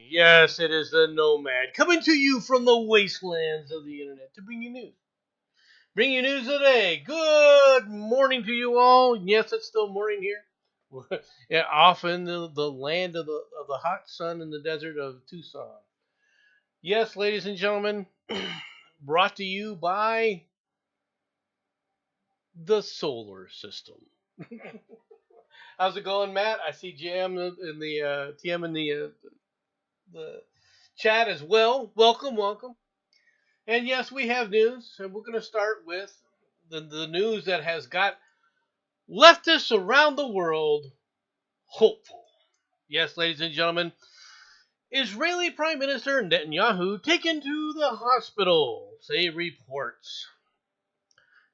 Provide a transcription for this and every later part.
Yes, it is the Nomad, coming to you from the wastelands of the internet to bring you news. Bring you news today. Good morning to you all. Yes, it's still morning here. Yeah, off in the land of the hot sun in the desert of Tucson. Yes, ladies and gentlemen, brought to you by the solar system. How's it going, Matt? I see Jam in the TM in the chat as well. Welcome, welcome. And yes, we have news, and we're going to start with the news that has got leftists around the world hopeful. Yes, ladies and gentlemen, Israeli Prime Minister Netanyahu taken to the hospital, say reports.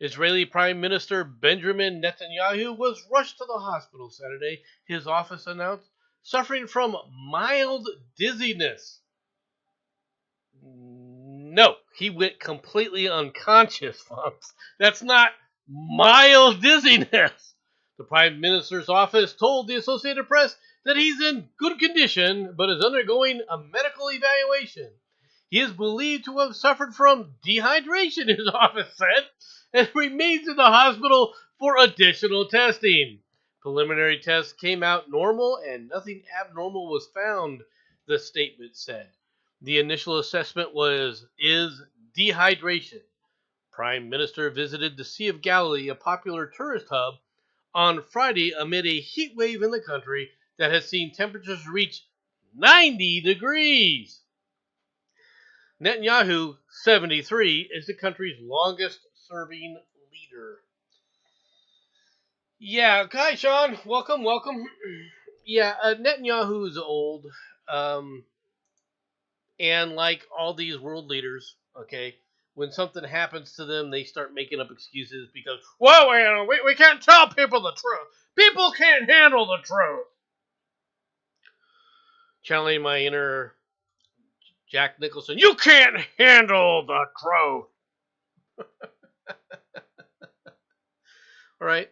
Israeli Prime Minister Benjamin Netanyahu was rushed to the hospital Saturday, his office announced, suffering from mild dizziness. No, he went completely unconscious, folks. That's not mild dizziness. The Prime Minister's office told the Associated Press that he's in good condition but is undergoing a medical evaluation. He is believed to have suffered from dehydration, his office said, and remains in the hospital for additional testing. Preliminary tests came out normal and nothing abnormal was found, the statement said. The initial assessment is dehydration. Prime Minister visited the Sea of Galilee, a popular tourist hub, on Friday amid a heat wave in the country that has seen temperatures reach 90 degrees. Netanyahu, 73, is the country's longest-serving leader. Yeah, hi, Sean. Welcome, welcome. Yeah, Netanyahu is old. And like all these world leaders, okay, when something happens to them, they start making up excuses because, well, we can't tell people the truth. People can't handle the truth. Channeling my inner Jack Nicholson, you can't handle the truth. All right.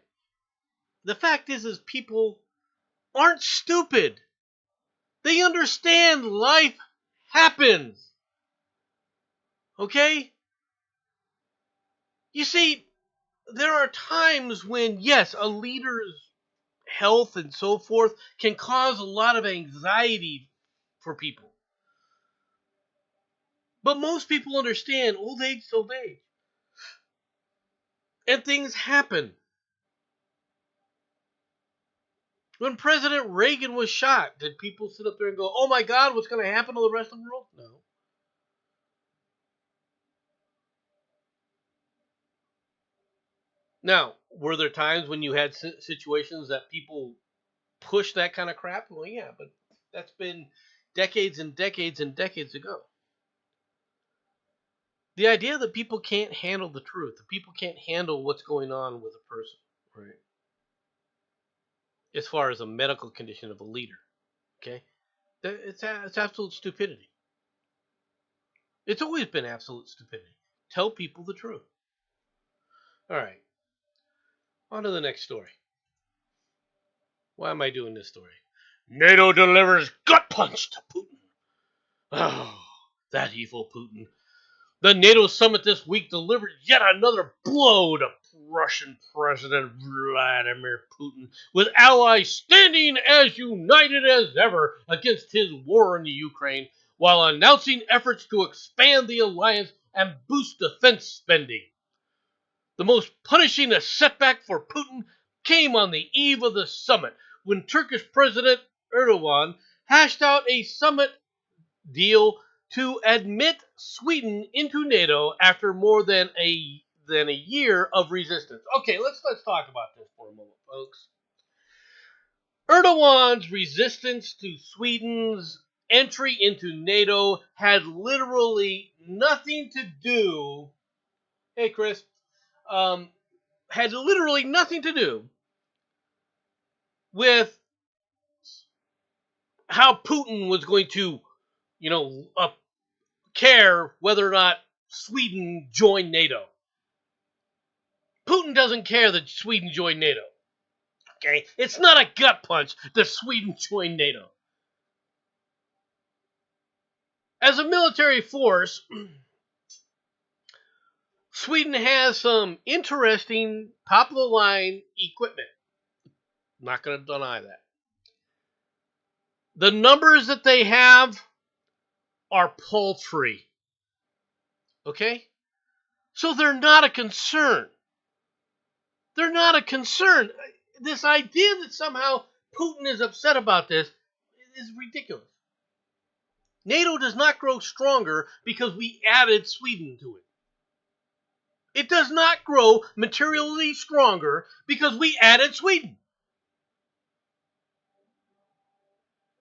The fact is people aren't stupid. They understand life happens. Okay? You see, there are times when, yes, a leader's health and so forth can cause a lot of anxiety for people. But most people understand old age is old age. And things happen. When President Reagan was shot, did people sit up there and go, oh my God, what's going to happen to the rest of the world? No. Now, were there times when you had situations that people pushed that kind of crap? Well, yeah, but that's been decades and decades and decades ago. The idea that people can't handle the truth, that people can't handle what's going on with a person, right? As far as a medical condition of a leader, okay? It's absolute stupidity. It's always been absolute stupidity. Tell people the truth. All right. On to the next story. Why am I doing this story? NATO delivers gut punch to Putin. Oh, that evil Putin. The NATO summit this week delivered yet another blow to Russian President Vladimir Putin, with allies standing as united as ever against his war in the Ukraine, while announcing efforts to expand the alliance and boost defense spending. The most punishing setback for Putin came on the eve of the summit, when Turkish President Erdogan hashed out a summit deal to admit Sweden into NATO after more than a year of resistance. Okay, let's talk about this for a moment, folks. Erdogan's resistance to Sweden's entry into NATO had literally nothing to do. Hey, Chris, had literally nothing to do with how Putin was going to, care whether or not Sweden joined NATO. Putin doesn't care that Sweden joined NATO. Okay, it's not a gut punch that Sweden joined NATO. As a military force, Sweden has some interesting top-of-the-line equipment. Not going to deny that. The numbers that they have are paltry. Okay? So they're not a concern. They're not a concern. This idea that somehow Putin is upset about this is ridiculous. NATO does not grow stronger because we added Sweden to it. It does not grow materially stronger because we added Sweden.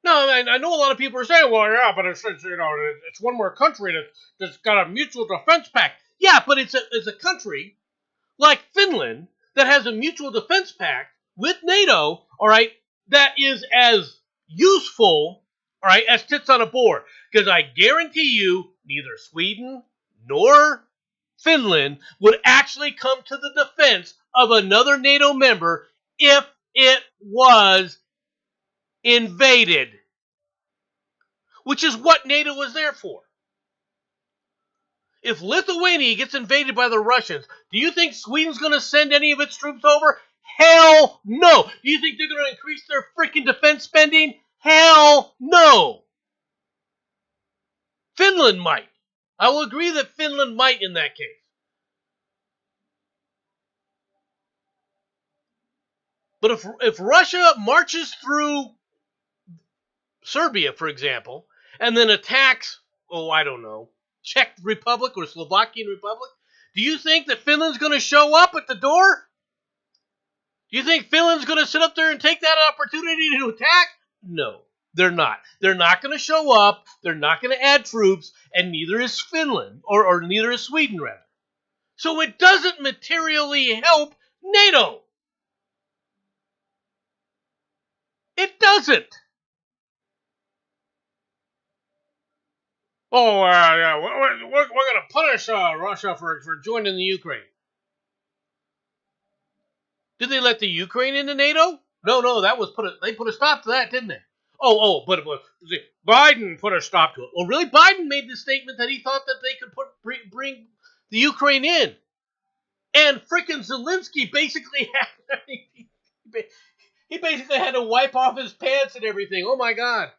No, I know a lot of people are saying, well, yeah, but it's one more country that's got a mutual defense pact. Yeah, but it's a country like Finland that has a mutual defense pact with NATO, all right, that is as useful, all right, as tits on a board. Because I guarantee you, neither Sweden nor Finland would actually come to the defense of another NATO member if it was invaded, which is what NATO was there for. If Lithuania gets invaded by the Russians, do you think Sweden's going to send any of its troops over? Hell no. Do you think they're going to increase their freaking defense spending? Hell no. Finland might. I will agree that Finland might in that case. But if Russia marches through Serbia, for example, and then attacks, I don't know, Czech Republic or Slovakian Republic, do you think that Finland's going to show up at the door? Do you think Finland's going to sit up there and take that opportunity to attack? No, they're not. They're not going to show up. They're not going to add troops, and neither is Finland, or neither is Sweden, rather. So it doesn't materially help NATO. It doesn't. Oh, yeah, we're going to punish Russia for joining the Ukraine. Did they let the Ukraine into NATO? No, they put a stop to that, didn't they? But Biden put a stop to it. Well, really, Biden made the statement that he thought that they could bring the Ukraine in, and frickin' Zelensky basically he basically had to wipe off his pants and everything. Oh my God.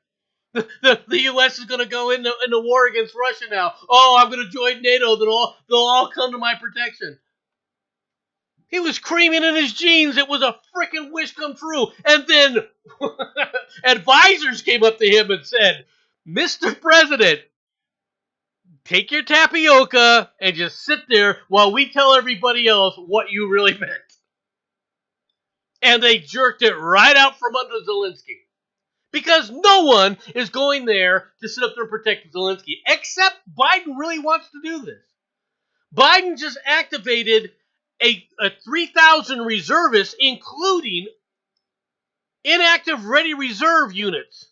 The U.S. is going to go into war against Russia now. Oh, I'm going to join NATO. They'll all come to my protection. He was creaming in his jeans. It was a freaking wish come true. And then advisors came up to him and said, Mr. President, take your tapioca and just sit there while we tell everybody else what you really meant. And they jerked it right out from under Zelensky. Because no one is going there to sit up there and protect Zelensky, except Biden really wants to do this. Biden just activated a 3,000 reservists, including inactive ready reserve units.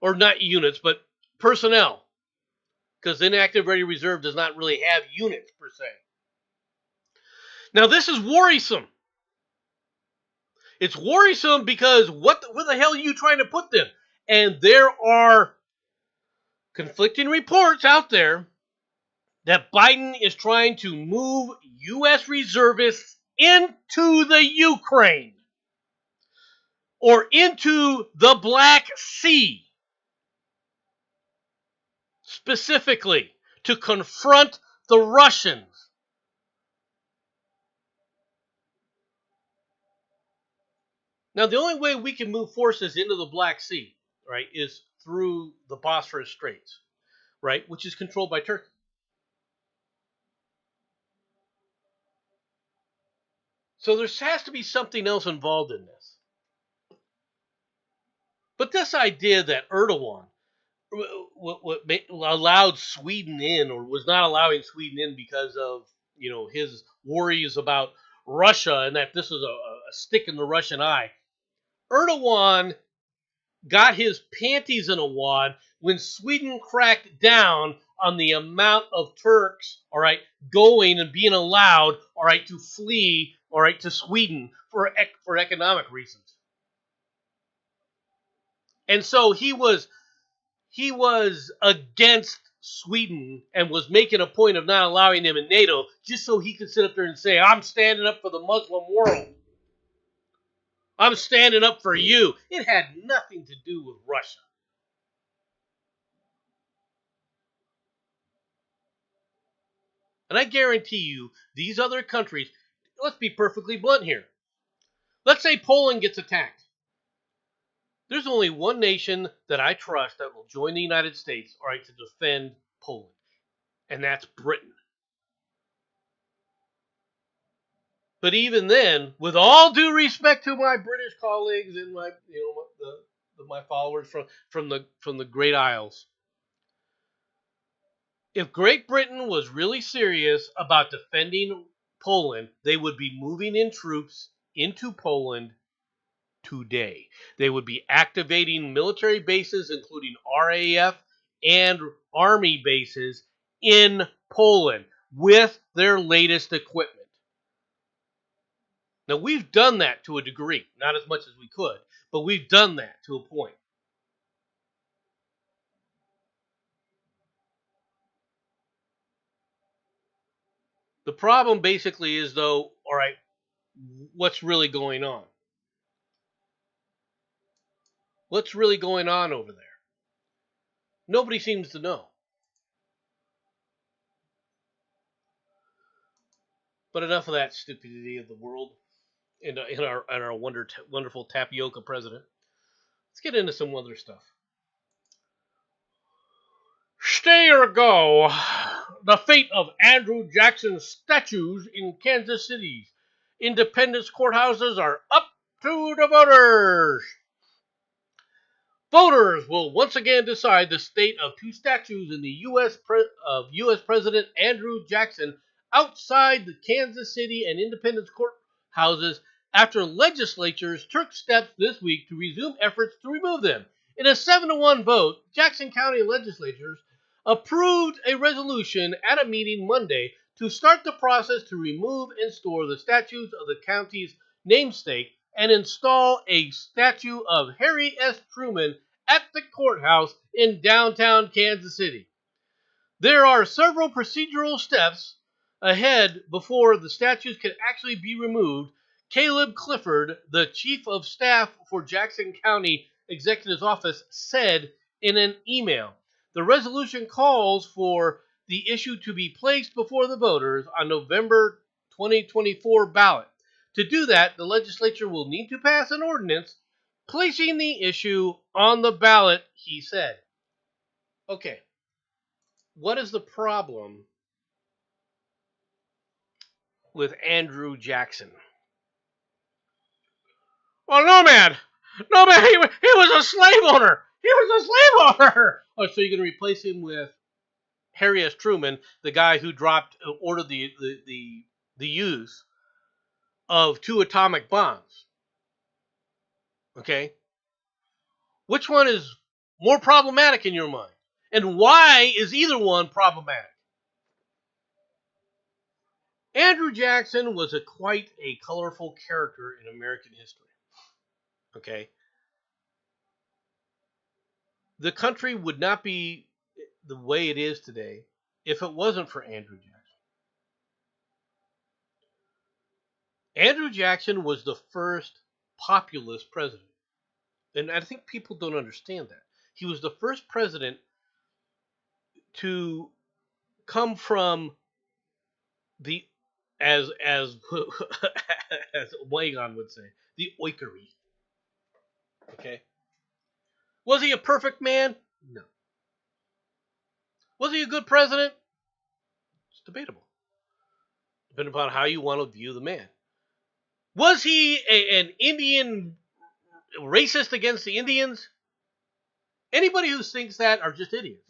Or not units, but personnel. Because inactive ready reserve does not really have units, per se. Now, this is worrisome. It's worrisome because where the hell are you trying to put them? And there are conflicting reports out there that Biden is trying to move U.S. reservists into the Ukraine or into the Black Sea, specifically to confront the Russians. Now, the only way we can move forces into the Black Sea, right, is through the Bosphorus Straits. right, which is controlled by Turkey. So there has to be something else involved in this. But this idea that Erdogan allowed Sweden in, or was not allowing Sweden in because of his worries about Russia, and that this is a stick in the Russian eye. Erdogan got his panties in a wad when Sweden cracked down on the amount of Turks, all right, going and being allowed, all right, to flee, all right, to Sweden for economic reasons. And so he was against Sweden and was making a point of not allowing him in NATO just so he could sit up there and say, I'm standing up for the Muslim world. I'm standing up for you. It had nothing to do with Russia. And I guarantee you, these other countries, let's be perfectly blunt here. Let's say Poland gets attacked. There's only one nation that I trust that will join the United States, all right, to defend Poland, and that's Britain. But even then, with all due respect to my British colleagues and my, my followers from the Great Isles, if Great Britain was really serious about defending Poland, they would be moving in troops into Poland today. They would be activating military bases, including RAF and Army bases in Poland with their latest equipment. Now, we've done that to a degree, not as much as we could, but we've done that to a point. The problem basically is, though, all right, what's really going on? What's really going on over there? Nobody seems to know. But enough of that stupidity of the world in our wonderful tapioca president. Let's get into some other stuff. Stay or go. The fate of Andrew Jackson's statues in Kansas City's Independence courthouses are up to the voters. Voters will once again decide the state of two statues in the U.S. President Andrew Jackson outside the Kansas City and Independence courthouses after legislatures took steps this week to resume efforts to remove them. In a 7-1 vote, Jackson County legislatures approved a resolution at a meeting Monday to start the process to remove and store the statues of the county's namesake and install a statue of Harry S. Truman at the courthouse in downtown Kansas City. There are several procedural steps ahead before the statues can actually be removed. Caleb Clifford, the chief of staff for Jackson County Executive's Office, said in an email. The resolution calls for the issue to be placed before the voters on November 2024 ballot. To do that, the legislature will need to pass an ordinance placing the issue on the ballot, he said. Okay, what is the problem with Andrew Jackson? Well, Nomad, he was a slave owner. He was a slave owner. Oh, so you're going to replace him with Harry S. Truman, the guy who ordered the use of 2 atomic bombs. Okay? Which one is more problematic in your mind? And why is either one problematic? Andrew Jackson was quite a colorful character in American history. Okay? The country would not be the way it is today if it wasn't for Andrew Jackson. Andrew Jackson was the first populist president. And I think people don't understand that. He was the first president to come from the, as as Wagon would say, the oikery. Okay. Was he a perfect man? No. Was he a good president? It's debatable, depending upon how you want to view the man. Was he an Indian racist against the Indians? Anybody who thinks that are just idiots.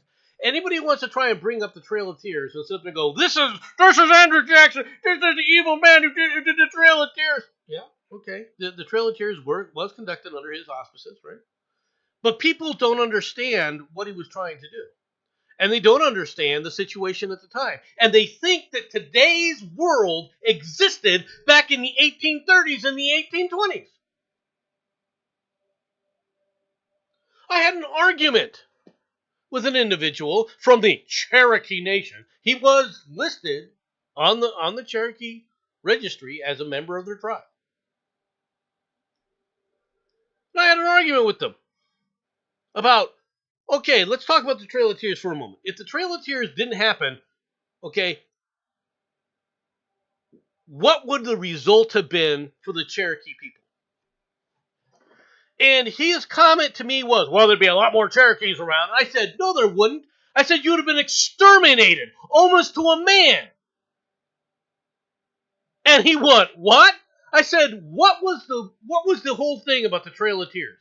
Anybody who wants to try and bring up the Trail of Tears will sit there and go, this is Andrew Jackson. This is the evil man who did the Trail of Tears. Yeah, okay. The Trail of Tears was conducted under his auspices, right? But people don't understand what he was trying to do. And they don't understand the situation at the time. And they think that today's world existed back in the 1830s and the 1820s. I had an argument with an individual from the Cherokee Nation. He was listed on the Cherokee registry as a member of their tribe. And I had an argument with them about, okay, let's talk about the Trail of Tears for a moment. If the Trail of Tears didn't happen, okay, what would the result have been for the Cherokee people? And his comment to me was, well, there'd be a lot more Cherokees around. And I said, no, there wouldn't. I said, you would have been exterminated almost to a man. And he went, what? I said, what was the whole thing about the Trail of Tears?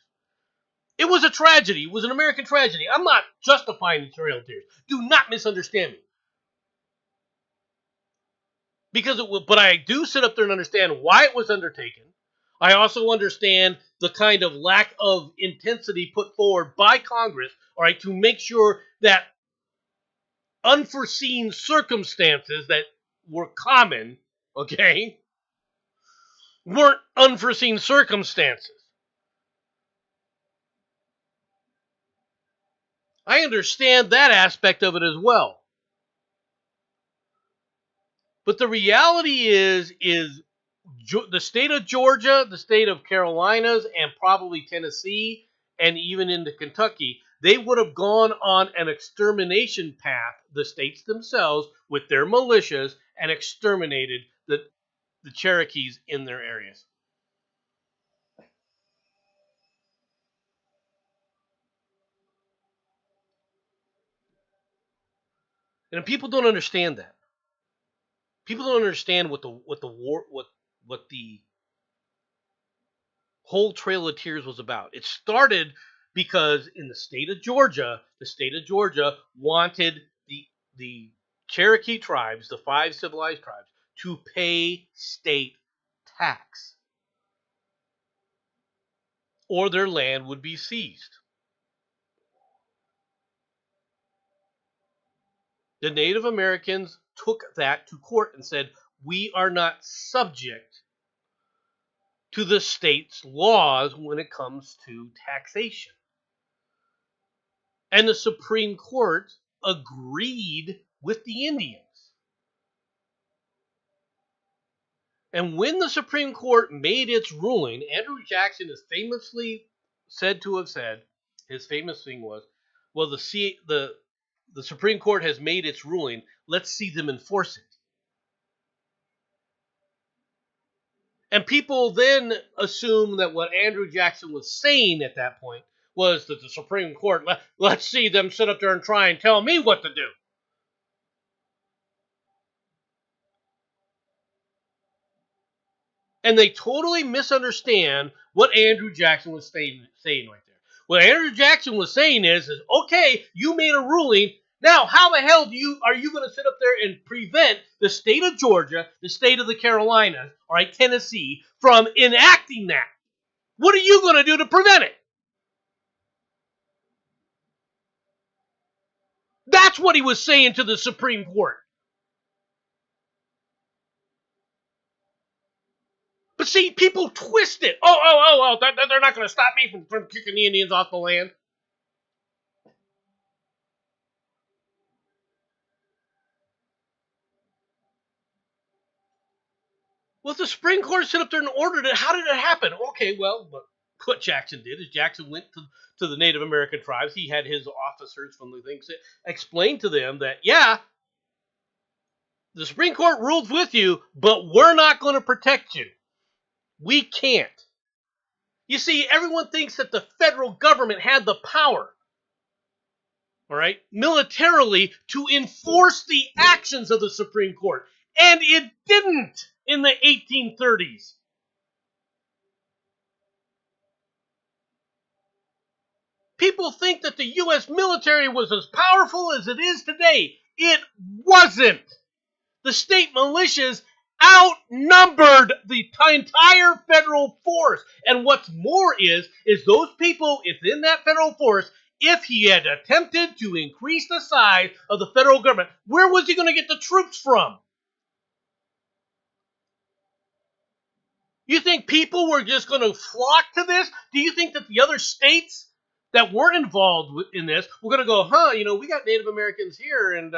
It was a tragedy. It was an American tragedy. I'm not justifying the Trail of Tears. Do not misunderstand me. But I do sit up there and understand why it was undertaken. I also understand the kind of lack of intensity put forward by Congress, all right, to make sure that unforeseen circumstances that were common, okay, weren't unforeseen circumstances. I understand that aspect of it as well. But the reality is the state of Georgia, the state of Carolinas, and probably Tennessee, and even into Kentucky, they would have gone on an extermination path, the states themselves, with their militias, and exterminated the Cherokees in their areas. And people don't understand that. People don't understand what the whole Trail of Tears was about. It started because in the state of Georgia wanted the Cherokee tribes, the 5 civilized tribes, to pay state tax, or their land would be seized. The Native Americans took that to court and said, we are not subject to the state's laws when it comes to taxation. And the Supreme Court agreed with the Indians. And when the Supreme Court made its ruling, Andrew Jackson is famously said to have said, his famous thing was, well, the Supreme Court has made its ruling, let's see them enforce it. And people then assume that what Andrew Jackson was saying at that point was that the Supreme Court, let's see them sit up there and try and tell me what to do. And they totally misunderstand what Andrew Jackson was saying right there. What Andrew Jackson was saying is okay, you made a ruling. Now, how the hell are you going to sit up there and prevent the state of Georgia, the state of the Carolinas, all right, Tennessee, from enacting that? What are you going to do to prevent it? That's what he was saying to the Supreme Court. But see, people twist it. They're not going to stop me from kicking the Indians off the land. Well, if the Supreme Court sit up there and ordered it, how did it happen? Okay, well, what Jackson did is Jackson went to the Native American tribes. He had his officers from the things that explained to them that, yeah, the Supreme Court ruled with you, but we're not going to protect you. We can't. You see, everyone thinks that the federal government had the power. all right, militarily to enforce the actions of the Supreme Court. And it didn't in the 1830s. People think that the U.S. military was as powerful as it is today. It wasn't. The state militias outnumbered the entire federal force. And what's more is those people within that federal force, if he had attempted to increase the size of the federal government, where was he going to get the troops from? You think people were just going to flock to this? Do you think that the other states that were involved in this were going to go, we got Native Americans here, and,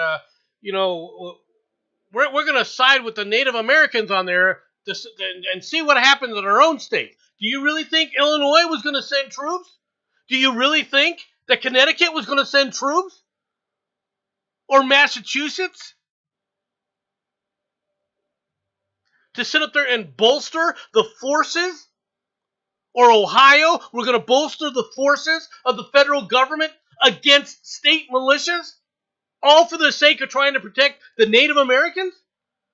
we're going to side with the Native Americans on there and see what happens in our own state? Do you really think Illinois was going to send troops? Do you really think that Connecticut was going to send troops? Or Massachusetts? To sit up there and bolster the forces? Or Ohio, we're going to bolster the forces of the federal government against state militias? All for the sake of trying to protect the Native Americans?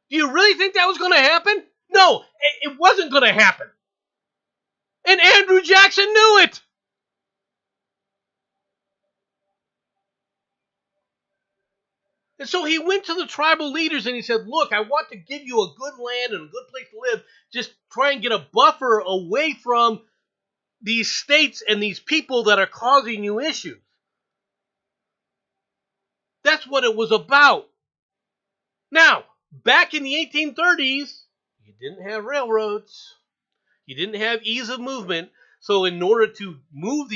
Do you really think that was going to happen? No, it wasn't going to happen. And Andrew Jackson knew it. And so he went to the tribal leaders and he said, look, I want to give you a good land and a good place to live. Just try and get a buffer away from these states and these people that are causing you issues. That's what it was about. Now, back in the 1830s, you didn't have railroads. You didn't have ease of movement. So in order to move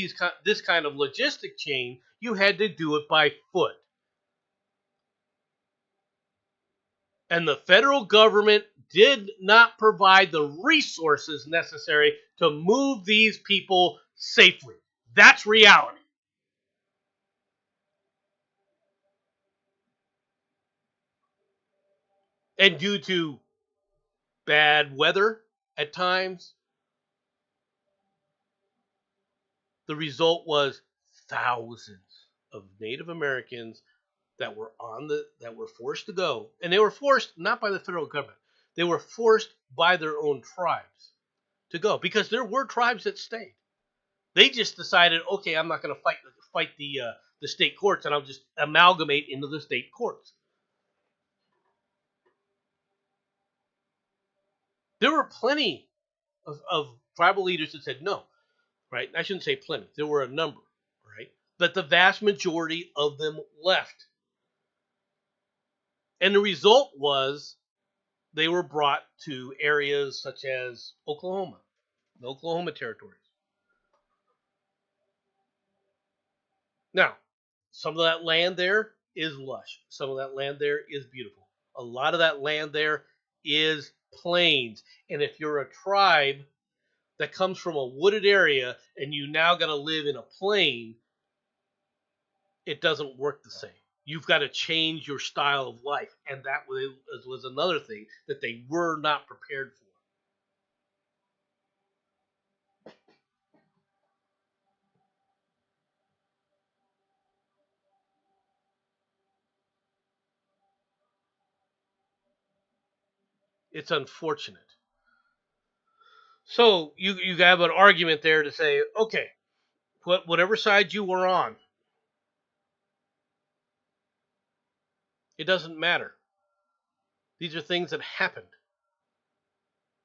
this kind of logistic chain, you had to do it by foot. And the federal government did not provide the resources necessary to move these people safely. That's reality. And due to bad weather at times, the result was thousands of Native Americans that were forced to go, and they were forced not by the federal government. They were forced by their own tribes to go because there were tribes that stayed. They just decided, okay, I'm not going to fight the state courts, and I'll just amalgamate into the state courts. There were plenty of tribal leaders that said no, right? I shouldn't say plenty. There were a number, right? But the vast majority of them left. And the result was they were brought to areas such as Oklahoma, the Oklahoma territories. Now, some of that land there is lush. Some of that land there is beautiful. A lot of that land there is plains. And if you're a tribe that comes from a wooded area and you now got to live in a plain, it doesn't work the same. You've got to change your style of life. And that was another thing that they were not prepared for. It's unfortunate. So you have an argument there to say, okay, whatever side you were on, it doesn't matter. These are things that happened.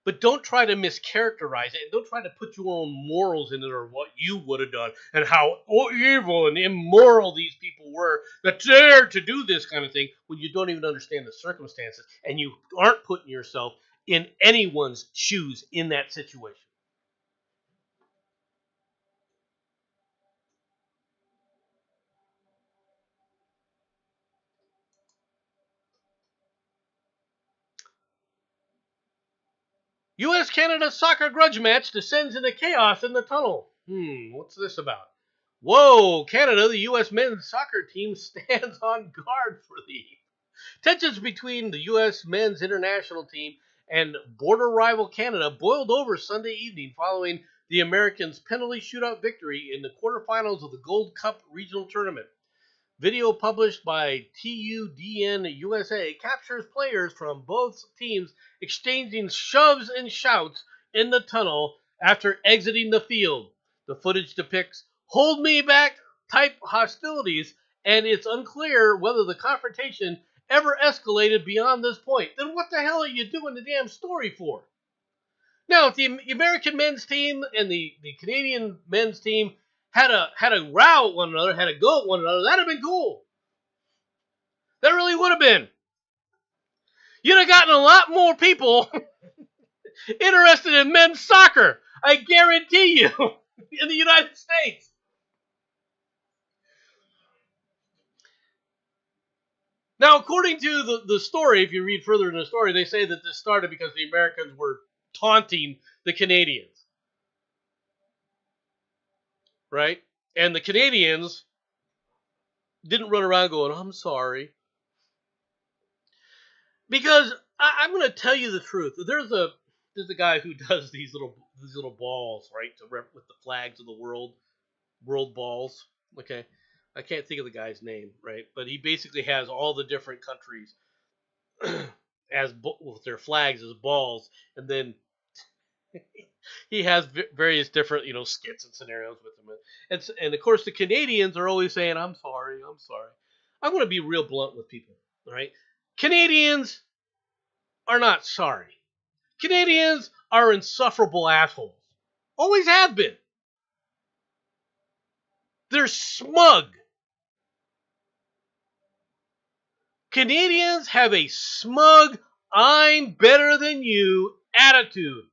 But don't try to mischaracterize it. Don't try to put your own morals in it or what you would have done and how evil and immoral these people were that dared to do this kind of thing when you don't even understand the circumstances and you aren't putting yourself in anyone's shoes in that situation. U.S.-Canada soccer grudge match descends into chaos in the tunnel. What's this about? Whoa, Canada, the U.S. men's soccer team stands on guard for the tensions between the U.S. men's international team and border rival Canada boiled over Sunday evening following the Americans' penalty shootout victory in the quarterfinals of the Gold Cup regional tournament. Video published by TUDN USA captures players from both teams exchanging shoves and shouts in the tunnel after exiting the field. The footage depicts hold me back type hostilities, and it's unclear whether the confrontation ever escalated beyond this point. Then what the hell are you doing the damn story for? Now, if the American men's team and the Canadian men's team had a row at one another, had a go at one another, that'd have been cool. That really would have been. You'd have gotten a lot more people interested in men's soccer. I guarantee you, in the United States. Now, according to the story, if you read further in the story, they say that this started because the Americans were taunting the Canadians. Right? And the Canadians didn't run around going, I'm sorry. Because I'm going to tell you the truth. There's a guy who does these little balls, right, with the flags of the world balls. Okay, I can't think of the guy's name, right, but he basically has all the different countries as with their flags as balls, and then he has various different skits and scenarios with them, and of course the Canadians are always saying, I'm sorry. I'm going to be real blunt with people, all right? Canadians are not sorry. Canadians are insufferable assholes. Always have been. They're smug. Canadians have a smug, I'm better than you attitude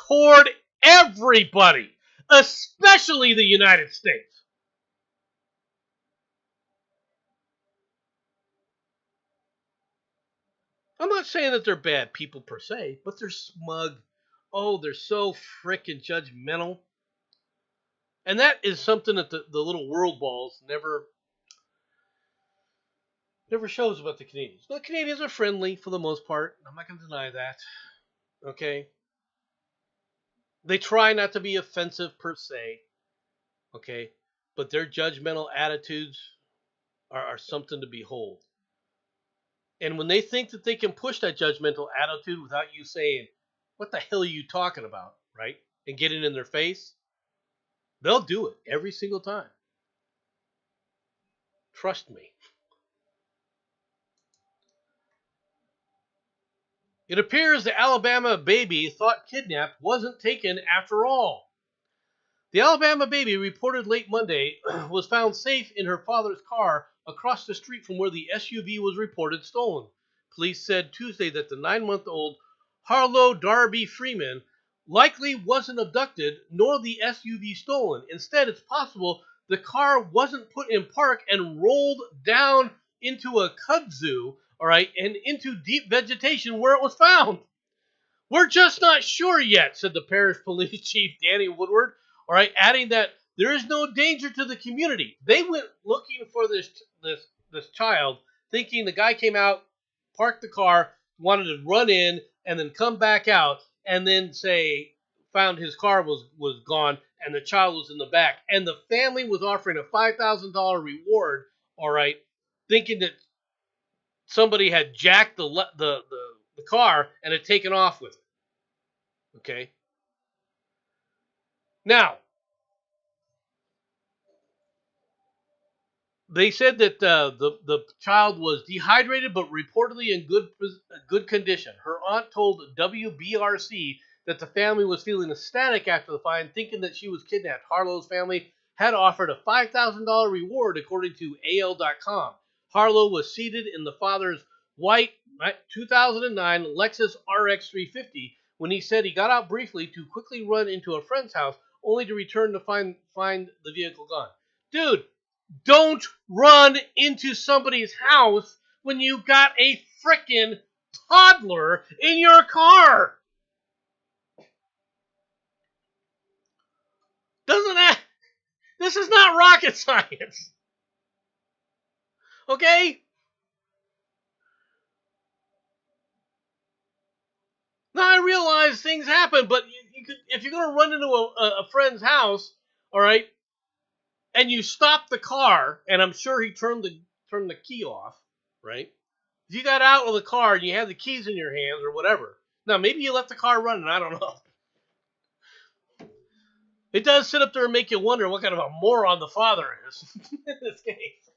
toward everybody, especially the United States. I'm not saying that they're bad people per se, but they're smug. Oh, they're so frickin' judgmental. And that is something that the little world balls never shows about the Canadians. The Canadians are friendly for the most part. I'm not going to deny that. Okay? They try not to be offensive per se. Okay? But their judgmental attitudes are something to behold. And when they think that they can push that judgmental attitude without you saying, what the hell are you talking about? Right? And getting in their face, they'll do it every single time. Trust me. It appears the Alabama baby thought kidnapped wasn't taken after all. The Alabama baby, reported late Monday, was found safe in her father's car across the street from where the SUV was reported stolen. Police said Tuesday that the 9-month-old Harlow Darby Freeman likely wasn't abducted nor the SUV stolen. Instead, it's possible the car wasn't put in park and rolled down into a kudzu, all right, and into deep vegetation where it was found. We're just not sure yet, said the parish police chief Danny Woodward, all right, adding that there is no danger to the community. They went looking for this child, thinking the guy came out, parked the car, wanted to run in, and then come back out, and then say found his car was gone, and the child was in the back, and the family was offering a $5,000 reward, all right, thinking that somebody had jacked the car and had taken off with it. Okay. Now, they said that the child was dehydrated but reportedly in good condition. Her aunt told WBRC that the family was feeling ecstatic after the find, thinking that she was kidnapped. Harlow's family had offered a $5,000 reward, according to AL.com. Harlow was seated in the father's white 2009 Lexus RX 350 when he said he got out briefly to quickly run into a friend's house, only to return to find the vehicle gone. Dude, don't run into somebody's house when you got a frickin' toddler in your car. This is not rocket science. Okay? Now I realize things happen, but if you're going to run into a friend's house, all right, and you stop the car, and I'm sure he turned turn the key off, right? If you got out of the car and you had the keys in your hands or whatever, now maybe you left the car running, I don't know. It does sit up there and make you wonder what kind of a moron the father is in this case.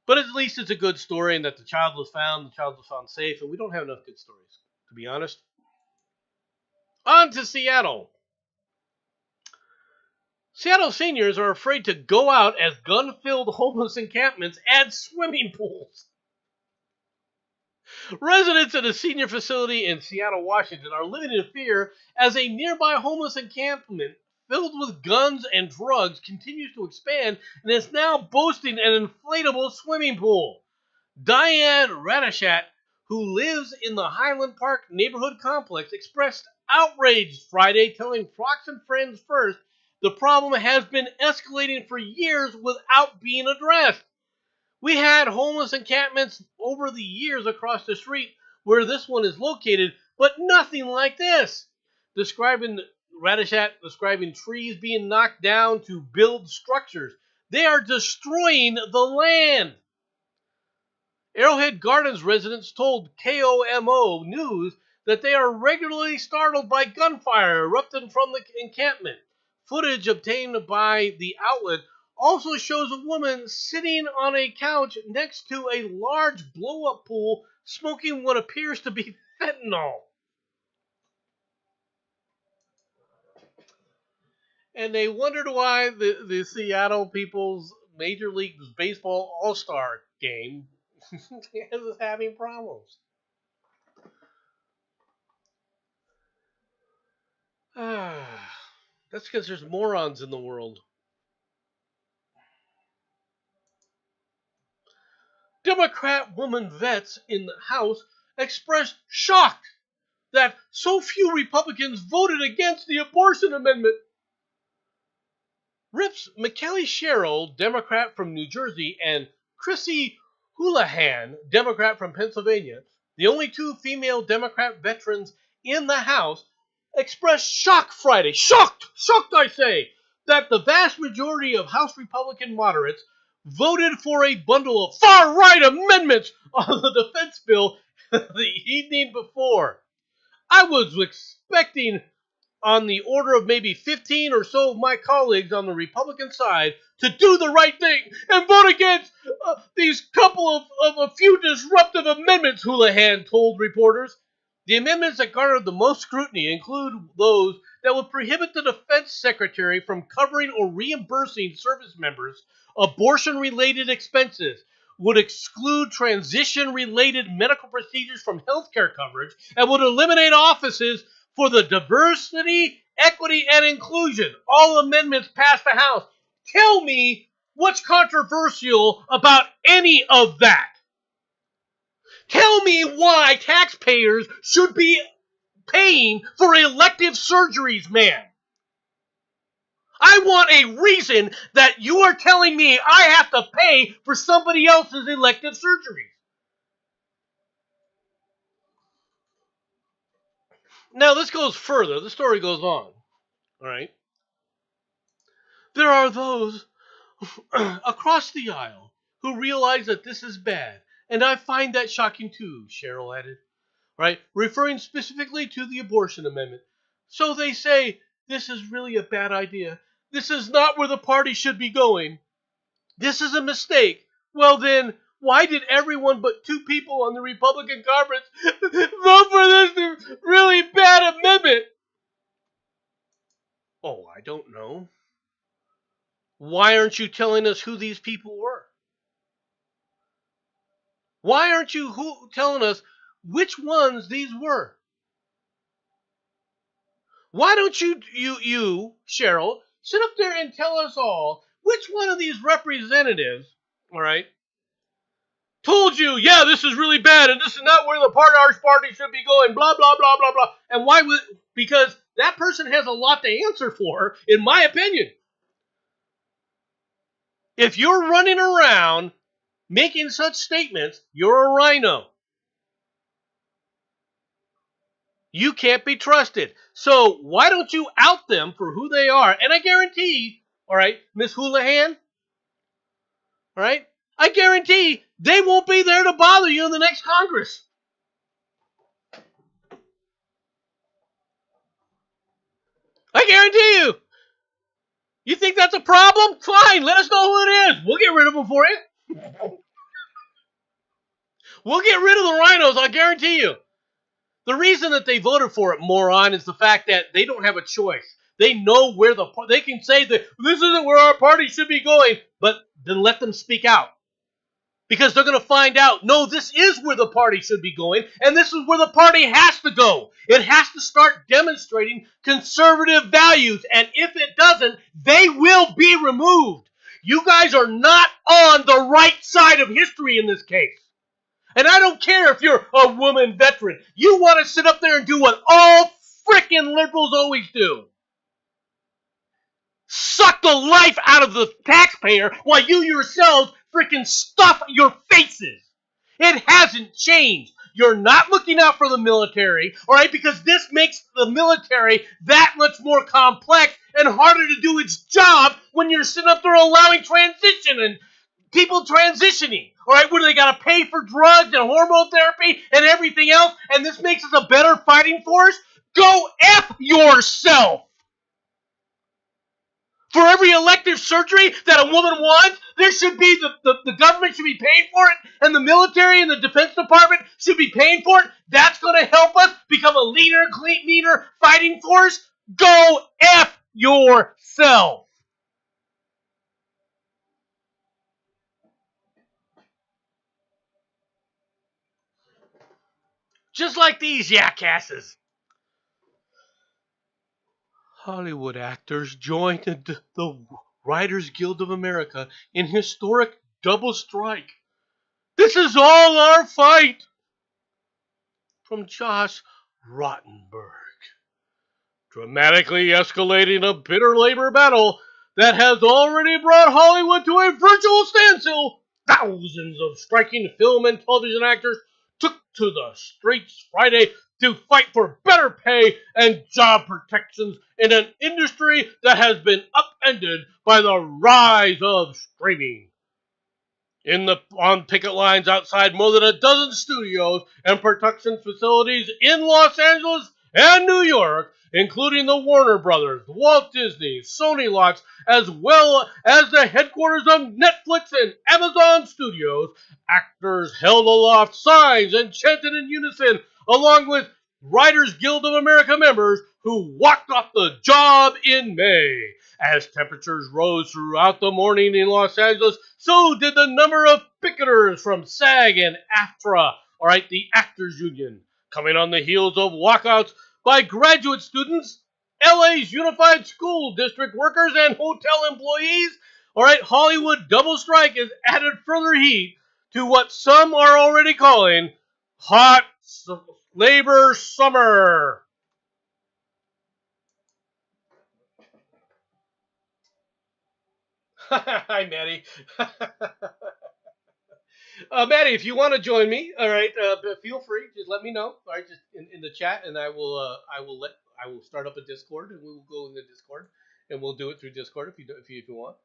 But at least it's a good story, and that the child was found safe, and we don't have enough good stories, to be honest. On to Seattle. Seattle seniors are afraid to go out as gun-filled homeless encampments add swimming pools. Residents at a senior facility in Seattle, Washington are living in fear as a nearby homeless encampment filled with guns and drugs continues to expand and is now boasting an inflatable swimming pool. Diane Radishat, who lives in the Highland Park neighborhood complex, expressed outrage Friday, telling Fox and Friends First the problem has been escalating for years without being addressed. We had homeless encampments over the years across the street where this one is located, but nothing like this. Describing trees being knocked down to build structures. They are destroying the land. Arrowhead Gardens residents told KOMO News that they are regularly startled by gunfire erupting from the encampment. Footage obtained by the outlet also shows a woman sitting on a couch next to a large blow-up pool smoking what appears to be fentanyl. And they wondered why the Seattle People's Major League Baseball All-Star game is having problems. That's because there's morons in the world. Democrat woman vets in the House expressed shock that so few Republicans voted against the abortion amendment. Rips McKelly Sherrill, Democrat from New Jersey, and Chrissy Houlihan, Democrat from Pennsylvania, the only two female Democrat veterans in the House, expressed shock Friday, shocked I say, that the vast majority of House Republican moderates voted for a bundle of far-right amendments on the defense bill the evening before. I was expecting on the order of maybe 15 or so of my colleagues on the Republican side to do the right thing and vote against these couple of a few disruptive amendments, Houlihan told reporters. The amendments that garnered the most scrutiny include those that would prohibit the defense secretary from covering or reimbursing service members abortion-related expenses, would exclude transition-related medical procedures from healthcare coverage, and would eliminate offices for the diversity, equity, and inclusion. All amendments passed the House. Tell me what's controversial about any of that. Tell me why taxpayers should be paying for elective surgeries, man. I want a reason that you are telling me I have to pay for somebody else's elective surgery. Now, this goes further. The story goes on. All right. There are those across the aisle who realize that this is bad, and I find that shocking too, Cheryl added. Right? Referring specifically to the abortion amendment. So they say, this is really a bad idea. This is not where the party should be going. This is a mistake. Well then, why did everyone but two people on the Republican conference vote for this really bad amendment? Oh, I don't know. Why aren't you telling us who these people were? Why aren't you telling us which ones these were? Why don't you, Cheryl, sit up there and tell us all which one of these representatives, all right, told you, yeah, this is really bad and this is not where the our party should be going, blah, blah, blah, blah, blah. And why would, because that person has a lot to answer for, in my opinion. If you're running around making such statements, you're a rhino. You can't be trusted. So why don't you out them for who they are? And I guarantee, all right, Miss Houlihan, all right, I guarantee they won't be there to bother you in the next Congress. I guarantee you. You think that's a problem? Fine, let us know who it is. We'll get rid of them for you. We'll get rid of the rhinos, I guarantee you. The reason that they voted for it, moron, is the fact that they don't have a choice. They know where they can say that this isn't where our party should be going, but then let them speak out. Because they're going to find out, no, this is where the party should be going, and this is where the party has to go. It has to start demonstrating conservative values, and if it doesn't, they will be removed. You guys are not on the right side of history in this case. And I don't care if you're a woman veteran. You want to sit up there and do what all frickin' liberals always do. Suck the life out of the taxpayer while you yourselves frickin' stuff your faces. It hasn't changed. You're not looking out for the military, all right, because this makes the military that much more complex and harder to do its job when you're sitting up there allowing transition and people transitioning, all right, where they got to pay for drugs and hormone therapy and everything else, and this makes us a better fighting force? Go F yourself! For every elective surgery that a woman wants, there should be the government should be paying for it, and the military and the Defense Department should be paying for it. That's going to help us become a leaner, meaner fighting force. Go F yourself! Just like these yackasses. Hollywood actors joined the Writers Guild of America in historic double strike. This is all our fight! From Josh Rottenberg. Dramatically escalating a bitter labor battle that has already brought Hollywood to a virtual standstill. Thousands of striking film and television actors took to the streets Friday to fight for better pay and job protections in an industry that has been upended by the rise of streaming. On picket lines outside more than a dozen studios and production facilities in Los Angeles and New York, including the Warner Brothers, Walt Disney, Sony lots, as well as the headquarters of Netflix and Amazon Studios, actors held aloft signs and chanted in unison, along with Writers Guild of America members who walked off the job in May. As temperatures rose throughout the morning in Los Angeles, so did the number of picketers from SAG and AFTRA, all right, the Actors Union, coming on the heels of walkouts by graduate students, LA's Unified School District workers, and hotel employees. All right, Hollywood double strike has added further heat to what some are already calling hot labor summer. Hi, Maddie. Maddie, if you want to join me, all right, feel free. Just let me know, all right, just in the chat, and I will start up a Discord, and we will go in the Discord, and we'll do it through Discord if you want.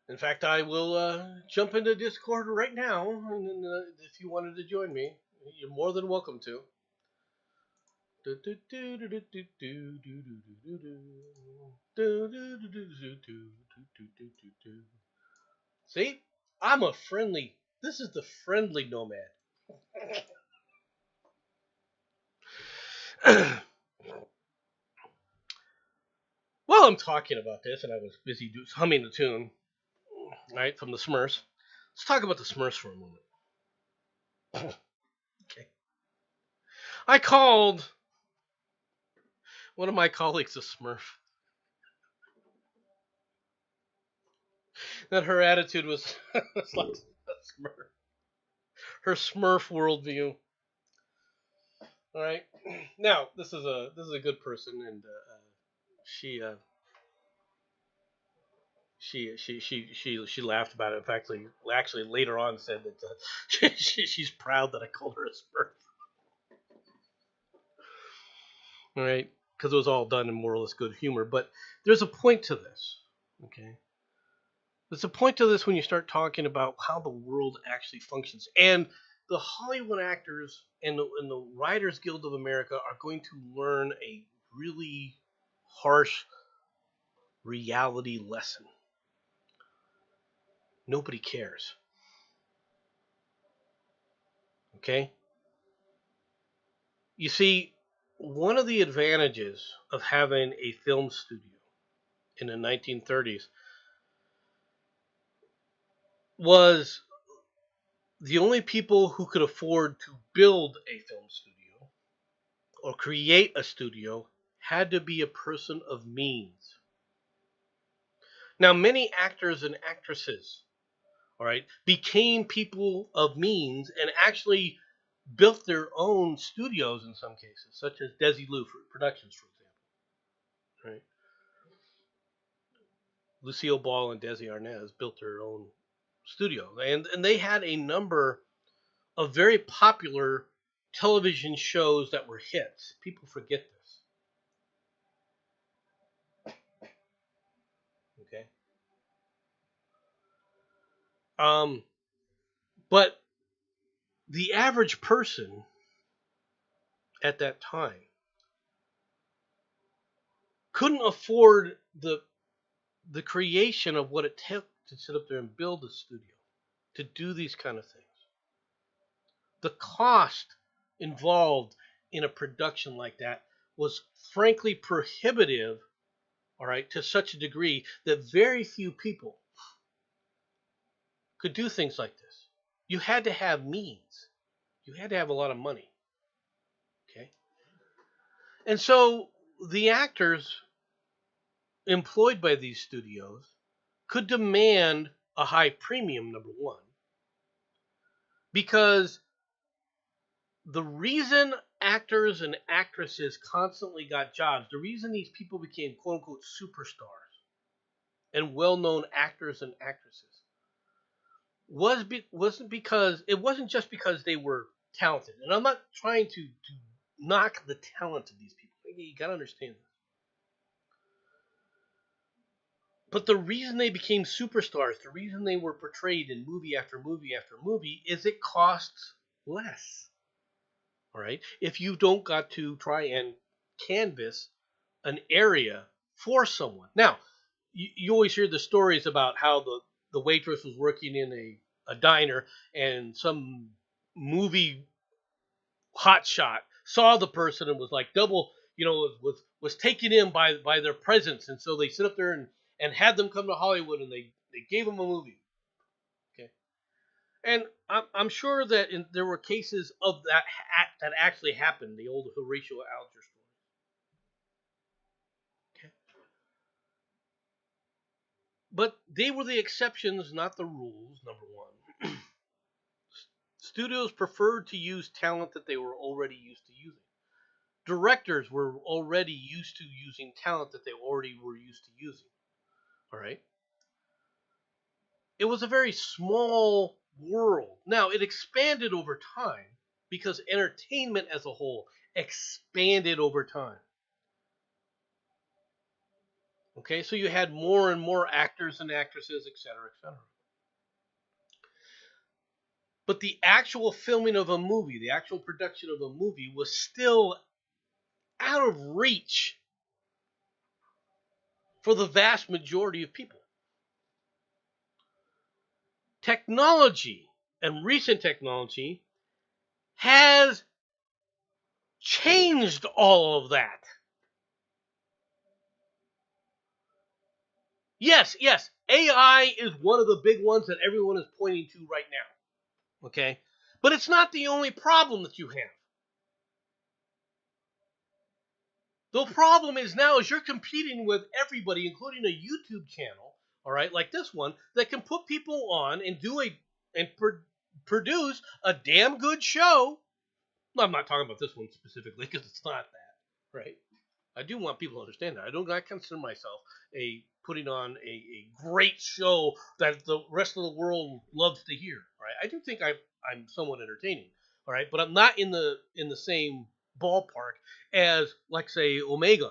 In fact, I will jump into Discord right now, and if you wanted to join me, you're more than welcome to. See? I'm a friendly. This is the friendly Nomad. While I'm talking about this, and I was busy humming the tune, right, from the Smurfs, let's talk about the Smurfs for a moment. Okay. I called one of my colleagues a Smurf. That her attitude was like a Smurf. Her Smurf worldview. All right. Now this is a good person, and she laughed about it. In fact, actually later on said that she's proud that I called her a Smurf. All right. because it was all done in more or less good humor. But there's a point to this. Okay. There's a point to this when you start talking about how the world actually functions. And the Hollywood actors and the Writers Guild of America are going to learn a really harsh reality lesson. Nobody cares. Okay? You see, one of the advantages of having a film studio in the 1930s was the only people who could afford to build a film studio or create a studio had to be a person of means. Now, many actors and actresses, all right, became people of means and actually built their own studios in some cases, such as Desilu Productions, for example. Right? Lucille Ball and Desi Arnaz built their own studio, and they had a number of very popular television shows that were hits. People forget this. Okay. Um, but the average person at that time couldn't afford the creation of what it took to sit up there and build a studio, to do these kind of things. The cost involved in a production like that was frankly prohibitive, all right, to such a degree that very few people could do things like this. You had to have means. You had to have a lot of money. Okay? And so the actors employed by these studios could demand a high premium, number one, because the reason actors and actresses constantly got jobs, the reason these people became quote unquote superstars and well-known actors and actresses wasn't because it wasn't just because they were talented. And I'm not trying to knock the talent of these people. You got to understand this. But the reason they became superstars, the reason they were portrayed in movie after movie after movie, is it costs less. All right. If you don't got to try and canvas an area for someone. Now, you always hear the stories about how the waitress was working in a diner and some movie hotshot saw the person and was like double, was taken in by their presence. And so they sit up there and had them come to Hollywood and they gave them a movie. Okay. And I'm sure that there were cases of that actually happened. The old Horatio Alger story. Okay. But they were the exceptions, not the rules, number one. Studios preferred to use talent that they were already used to using. Directors were already used to using talent that they already were used to using. All right. It was a very small world. Now, it expanded over time because entertainment as a whole expanded over time. Okay, so you had more and more actors and actresses, etc., etc. But the actual filming of a movie, the actual production of a movie was still out of reach for the vast majority of people. Technology and recent technology has changed all of that. Yes, AI is one of the big ones that everyone is pointing to right now. Okay? But it's not the only problem that you have. The problem is now is you're competing with everybody, including a YouTube channel, all right, like this one, that can put people on and produce a damn good show. I'm not talking about this one specifically because it's not that, right? I do want people to understand that. I consider myself putting on a great show that the rest of the world loves to hear, right? I do think I'm somewhat entertaining, all right, but I'm not in the same ballpark as, like, say, Omega,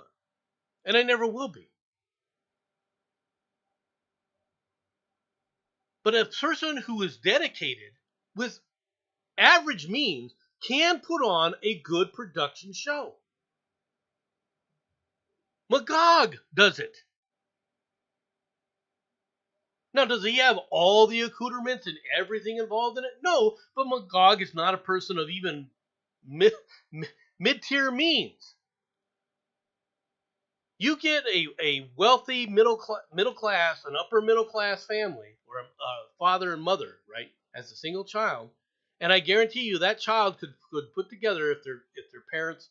and I never will be. But a person who is dedicated with average means can put on a good production show. Magog does it. Now, does he have all the accoutrements and everything involved in it? No, but Magog is not a person of even mid-tier means. You get a wealthy middle class, an upper middle class family, or a father and mother, right, as a single child, and I guarantee you that child could put together, if their parents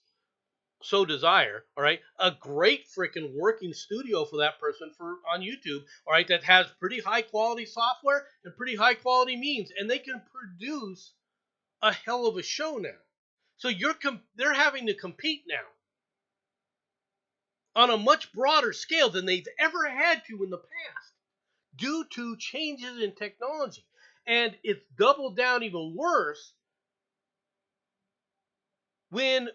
so desire, all right, a great freaking working studio for that person for on YouTube, all right, that has pretty high quality software and pretty high quality means, and they can produce a hell of a show now. So they're having to compete now on a much broader scale than they've ever had to in the past due to changes in technology. And it's doubled down even worse when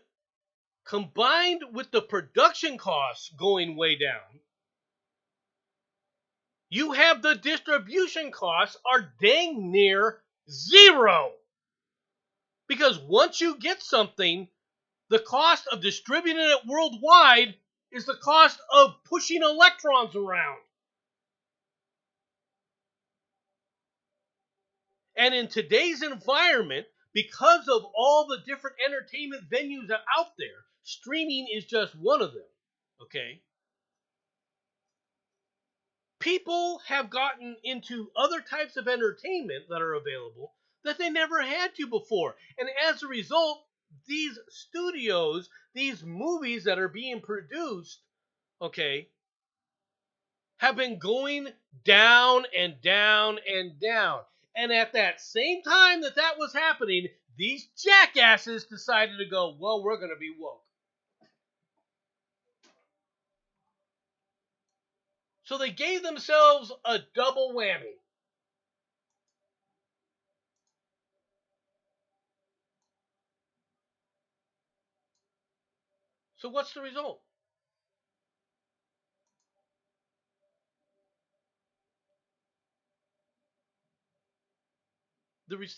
combined with the production costs going way down, you have the distribution costs are dang near zero. Because once you get something, the cost of distributing it worldwide is the cost of pushing electrons around. And in today's environment, because of all the different entertainment venues that are out there, streaming is just one of them. Okay? People have gotten into other types of entertainment that are available that they never had to before. And as a result, these studios, these movies that are being produced, okay, have been going down and down and down. And at that same time that was happening, these jackasses decided to go, well, we're going to be woke. So they gave themselves a double whammy. So what's the result?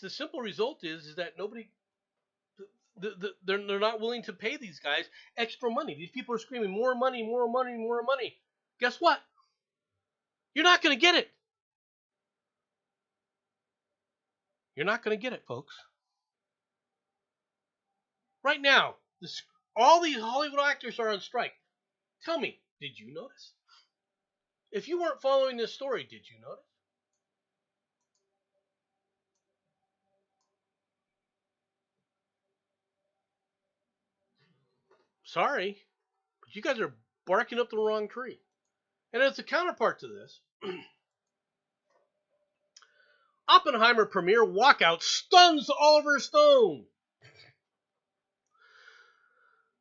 The simple result is that nobody, they're not willing to pay these guys extra money. These people are screaming more money, more money, more money. Guess what? You're not going to get it. You're not going to get it, folks. Right now, all these Hollywood actors are on strike. Tell me, did you notice? If you weren't following this story, did you notice? Sorry, but you guys are barking up the wrong tree. And as a counterpart to this, Oppenheimer premiere walkout stuns Oliver Stone.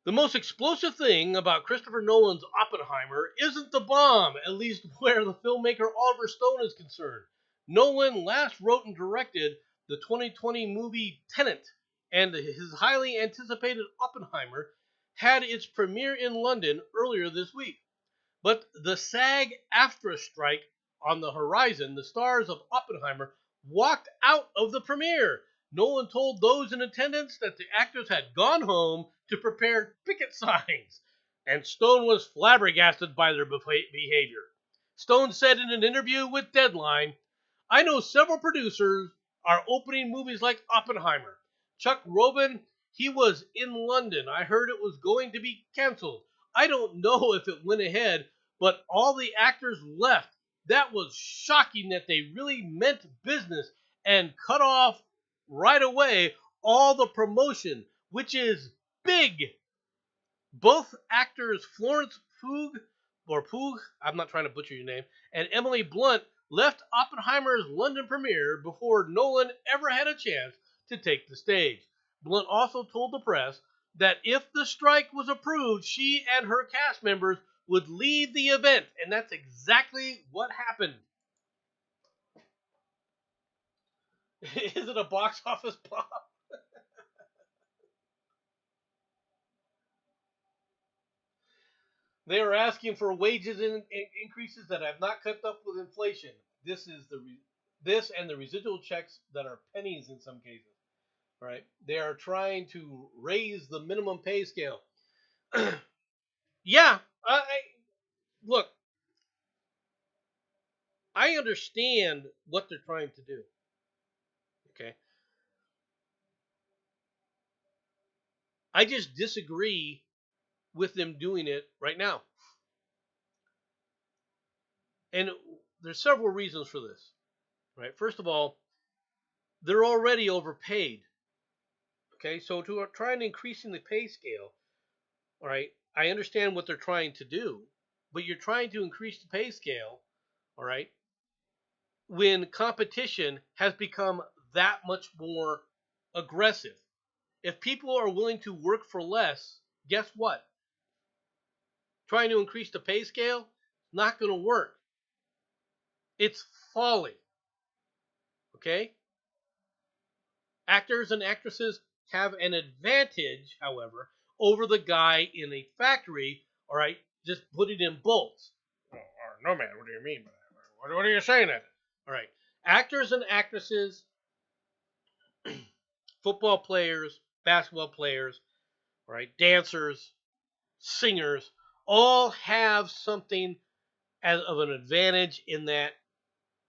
The most explosive thing about Christopher Nolan's Oppenheimer isn't the bomb, at least where the filmmaker Oliver Stone is concerned. Nolan last wrote and directed the 2020 movie Tenet, and his highly anticipated Oppenheimer had its premiere in London earlier this week. But the SAG-AFTRA strike on the horizon, the stars of Oppenheimer walked out of the premiere. Nolan told those in attendance that the actors had gone home to prepare picket signs, and Stone was flabbergasted by their behavior. Stone said in an interview with Deadline, I know several producers are opening movies like Oppenheimer. Chuck Robin, he was in London. I heard it was going to be canceled. I don't know if it went ahead, but all the actors left. That was shocking that they really meant business and cut off right away all the promotion, which is big. Both actors Florence Pugh, I'm not trying to butcher your name, and Emily Blunt left Oppenheimer's London premiere before Nolan ever had a chance to take the stage. Blunt also told the press that if the strike was approved, she and her cast members would leave the event, and that's exactly what happened. Is it a box office pop? They are asking for wages increases that have not kept up with inflation. This is this and the residual checks that are pennies in some cases. Right? They are trying to raise the minimum pay scale. Yeah, look. I understand what they're trying to do. Okay, I just disagree with them doing it right now, and there's several reasons for this. Right? First of all, they're already overpaid. Okay, so to try and increasing the pay scale, all right, I understand what they're trying to do, but you're trying to increase the pay scale, all right, when competition has become that much more aggressive. If people are willing to work for less, guess what? Trying to increase the pay scale, not going to work. It's folly. Okay? Actors and actresses have an advantage, however, over the guy in a factory, all right, just put it in bolts. Oh, Nomad, what do you mean by that? What are you saying that? All right. Actors and actresses, football players, basketball players, all right, dancers, singers, all have something as of an advantage in that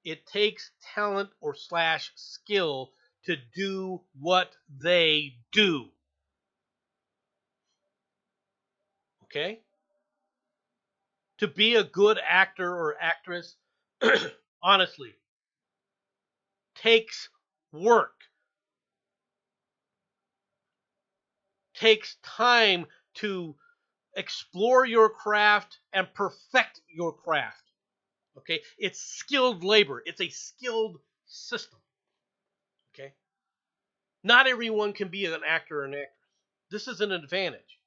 it takes talent or slash skill to do what they do. Okay? To be a good actor or actress, honestly, takes work, takes time to explore your craft and perfect your craft. Okay? It's skilled labor, it's a skilled system. Okay? Not everyone can be an actor or an actress. This is an advantage.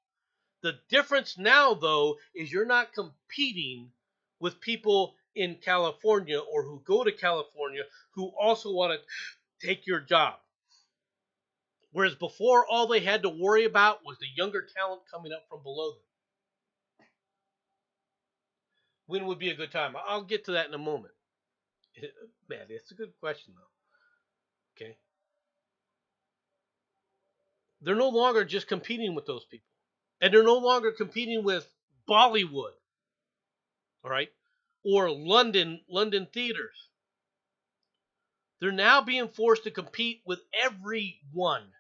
The difference now, though, is you're not competing with people in California or who go to California who also want to take your job. Whereas before, all they had to worry about was the younger talent coming up from below them. When would be a good time? I'll get to that in a moment. Man, it's a good question, though. Okay. They're no longer just competing with those people. And they're no longer competing with Bollywood, all right, or London theaters. They're now being forced to compete with everyone.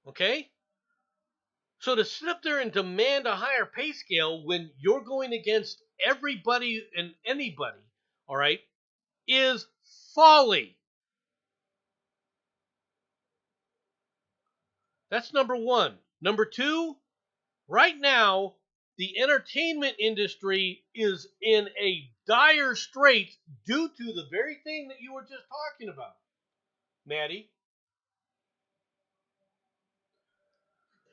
Okay? So to sit up there and demand a higher pay scale when you're going against everybody and anybody, all right, is folly. That's number one. Number two, right now, the entertainment industry is in a dire strait due to the very thing that you were just talking about, Maddie,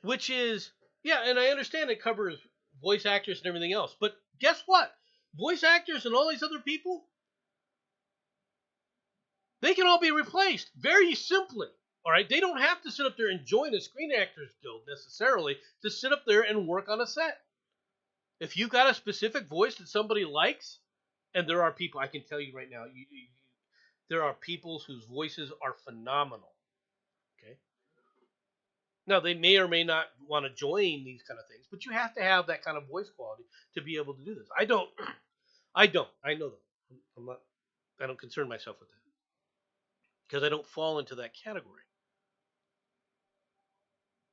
which is, yeah, and I understand it covers voice actors and everything else, but guess what? Voice actors and all these other people, they can all be replaced very simply. All right, they don't have to sit up there and join a Screen Actors Guild necessarily to sit up there and work on a set. If you got a specific voice that somebody likes, and there are people, I can tell you right now, there are people whose voices are phenomenal. Okay, now they may or may not want to join these kind of things, but you have to have that kind of voice quality to be able to do this. I don't. I don't. I know that. I'm not. I don't concern myself with that because I don't fall into that category.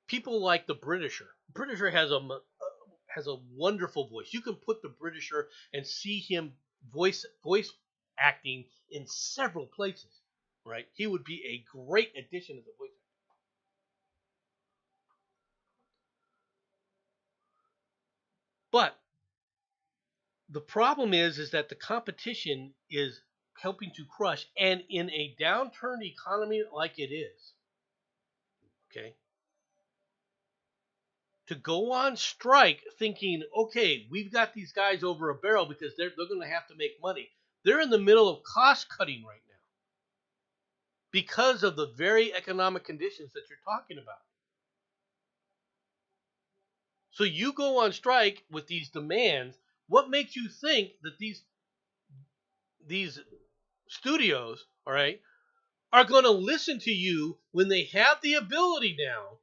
People like the Britisher. Britisher has a wonderful voice. You can put the Britisher and see him voice acting in several places. Right? He would be a great addition as a voice actor. But the problem is that the competition is helping to crush, and in a downturn economy like it is, okay, to go on strike thinking, okay, we've got these guys over a barrel because they're going to have to make money. They're in the middle of cost cutting right now because of the very economic conditions that you're talking about. So you go on strike with these demands. What makes you think that these studios, all right, are going to listen to you when they have the ability now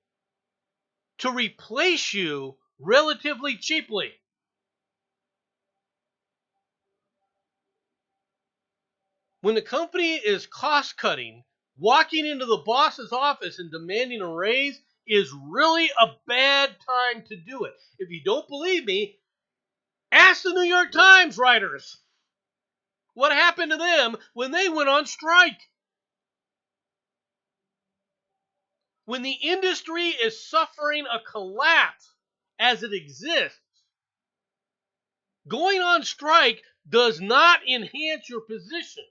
to replace you relatively cheaply? When the company is cost cutting, walking into the boss's office and demanding a raise is really a bad time to do it. If you don't believe me, ask the New York Times writers what happened to them when they went on strike. When the industry is suffering a collapse as it exists, going on strike does not enhance your position.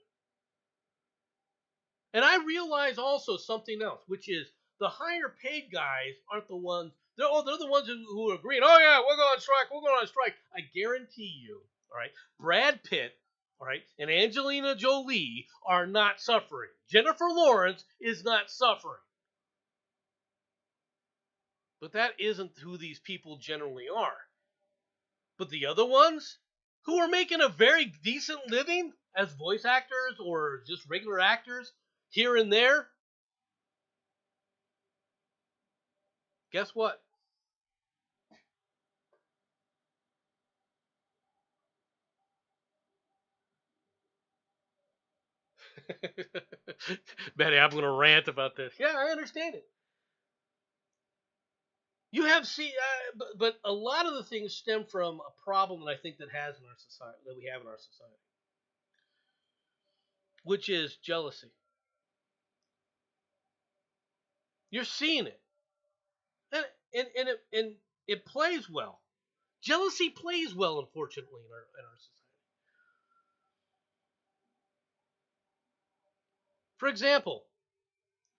And I realize also something else, which is the higher paid guys aren't the ones, they're the ones who are agreeing, oh yeah, we're going on strike, we're going on strike. I guarantee you, all right, Brad Pitt, all right, and Angelina Jolie are not suffering. Jennifer Lawrence is not suffering. But that isn't who these people generally are. But the other ones who are making a very decent living as voice actors or just regular actors here and there, guess what? Betty, I'm going to rant about this. Yeah, I understand it. You have but a lot of the things stem from a problem that I think that we have in our society, which is jealousy. You're seeing it, and it plays well. Jealousy plays well, unfortunately, in our society. For example,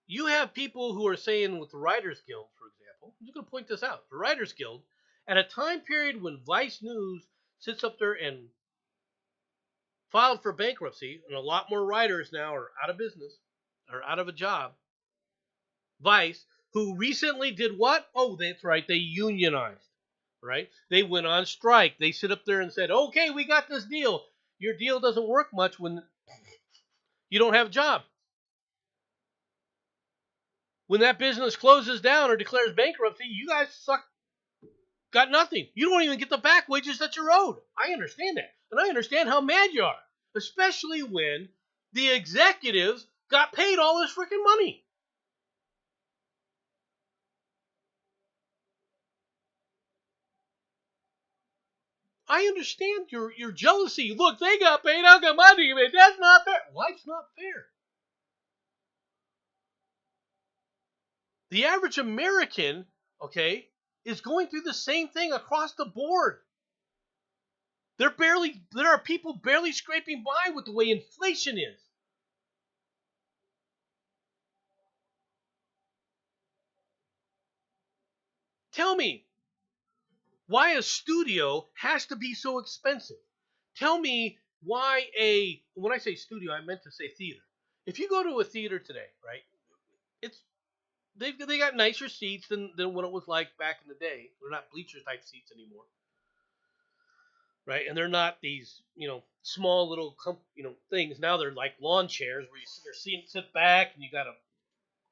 you have people who are saying with the Writers Guild, for example, I'm just going to point this out. The Writers Guild, at a time period when Vice News sits up there and filed for bankruptcy, and a lot more writers now are out of business or out of a job. Vice, who recently did what? Oh, that's right, they unionized, right? They went on strike. They sit up there and said, okay, we got this deal. Your deal doesn't work much when you don't have a job. When that business closes down or declares bankruptcy, you guys got nothing. You don't even get the back wages that you're owed. I understand that. And I understand how mad you are, especially when the executives got paid all this freaking money. I understand your jealousy. Look, they got paid. How come I didn't get paid? That's not fair. Life's not fair. The average American, okay, is going through the same thing across the board. There are people barely scraping by with the way inflation is. Tell me why a studio has to be so expensive. Tell me why when I say studio, I meant to say theater. If you go to a theater today, right, it's they got nicer seats than what it was like back in the day. They're not bleacher type seats anymore, right? And they're not these small little things. Now they're like lawn chairs where sit back and you got a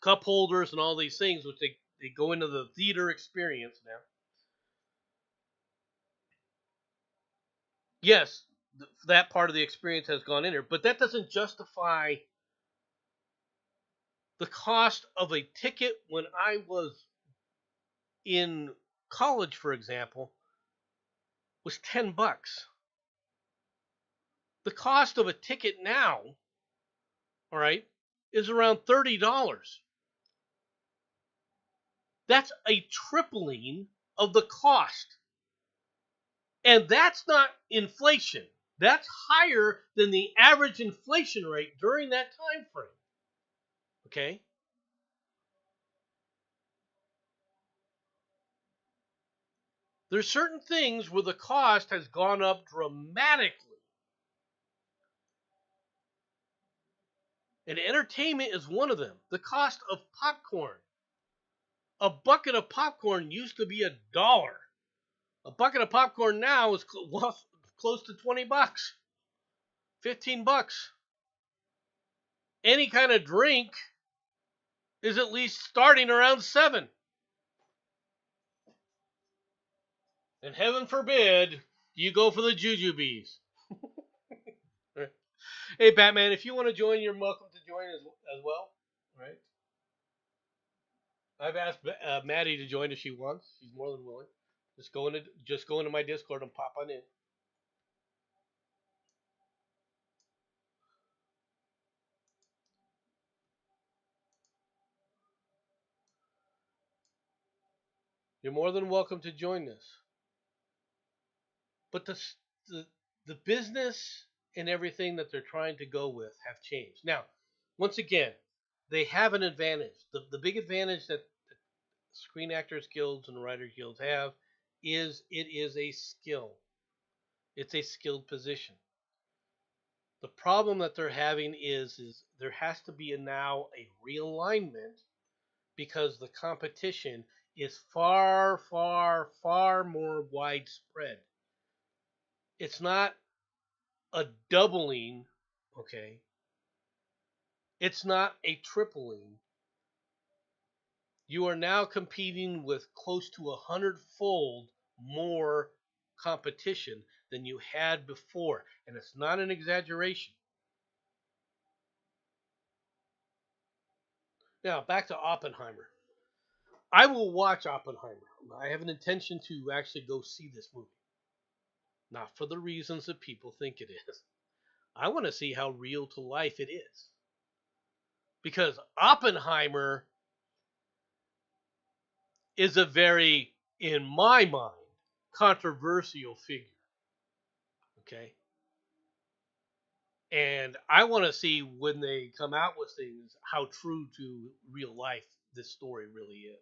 cup holders and all these things, which they go into the theater experience now. Yes, that part of the experience has gone in there, but that doesn't justify the cost of a ticket when I was in college, for example, was $10. The cost of a ticket now, all right, is around $30. That's a tripling of the cost. And that's not inflation. That's higher than the average inflation rate during that time frame. Okay? There's certain things where the cost has gone up dramatically. And entertainment is one of them. The cost of popcorn. A bucket of popcorn used to be $1. A bucket of popcorn now is close to $20, $15. Any kind of drink is at least starting around $7. And heaven forbid you go for the jujubes. Hey, Batman, if you want to join, you're welcome to join as well. Right? I've asked Maddie to join if she wants. She's more than willing. Just go into my Discord and pop on in. You're more than welcome to join this. But the the business and everything that they're trying to go with have changed. Now, once again, they have an advantage. The big advantage that Screen Actors Guilds and Writers Guilds have is it is a skill. It's a skilled position. The problem that they're having is there has to be now a realignment because the competition is far, far, far more widespread. It's not a doubling, okay? It's not a tripling. You are now competing with close to 100-fold more competition than you had before, and it's not an exaggeration. Now, back to Oppenheimer. I will watch Oppenheimer. I have an intention to actually go see this movie. Not for the reasons that people think it is. I want to see how real to life it is. Because Oppenheimer is a very, in my mind, controversial figure. Okay? And I want to see when they come out with things how true to real life this story really is.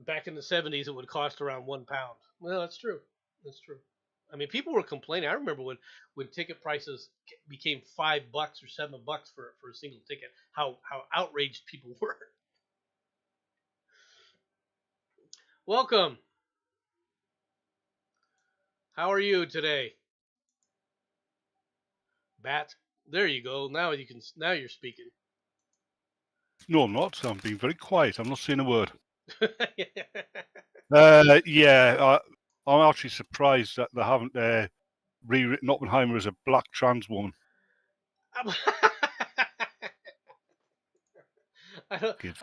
Back in the 70s, it would cost around £1. Well, that's true. That's true. I mean, people were complaining. I remember when ticket prices became $5 or $7 for a single ticket, how outraged people were. Welcome. How are you today, Bat? There you go. Now you can. Now you're speaking. No, I'm not. I'm being very quiet. I'm not saying a word. Yeah, I'm actually surprised that they haven't rewritten Oppenheimer as a black trans woman. I don't think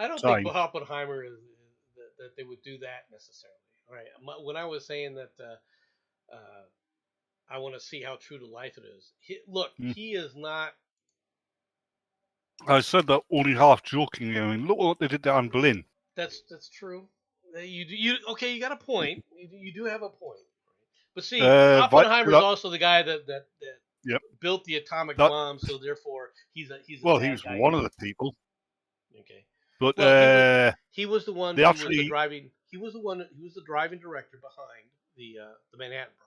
Oppenheimer is that they would do that necessarily. All right. When I was saying that I want to see how true to life it is. He is not. I said that only half joking. I mean, look what they did to Anne Boleyn. That's true. You okay? You got a point. You do have a point. But see, Oppenheimer's also the guy that yep. built the atomic bomb, so therefore he's a well, he was one of the people. Okay. But he was the one. He was the driving. He was the driving director behind the Manhattan Project.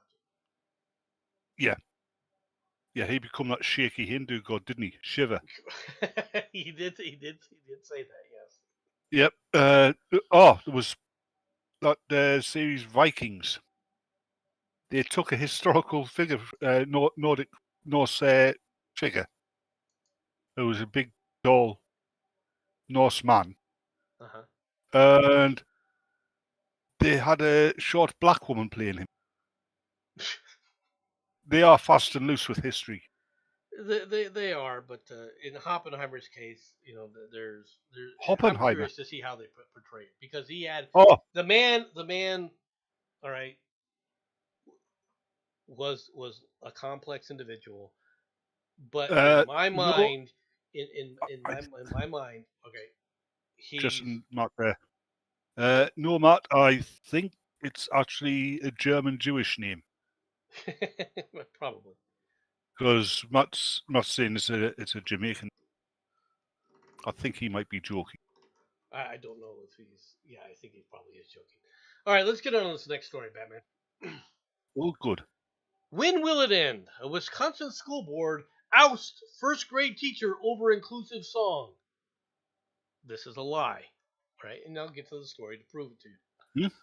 Yeah. Yeah, he became that shaky Hindu god, didn't he? Shiva. He did say that. Yes. Yep. There was that series Vikings. They took a historical figure, Norse figure. It was a big, tall Norse man. Uh-huh. And they had a short black woman playing him. They are fast and loose with history. They are, but in Oppenheimer's case, there's Oppenheimer. I'm curious to see how they portray it because he had the man. All right, was a complex individual, but in my mind, in my mind, okay, he's just not there. Nomad, I think it's actually a German Jewish name. Probably. Because Matt's saying it's a Jamaican. I think he might be joking. I don't know if he's. Yeah, I think he probably is joking. All right, let's get on to this next story, Batman. Oh, good. When will it end? A Wisconsin school board ousts first grade teacher over inclusive song. This is a lie, right? And I'll get to the story to prove it to you. Hmm?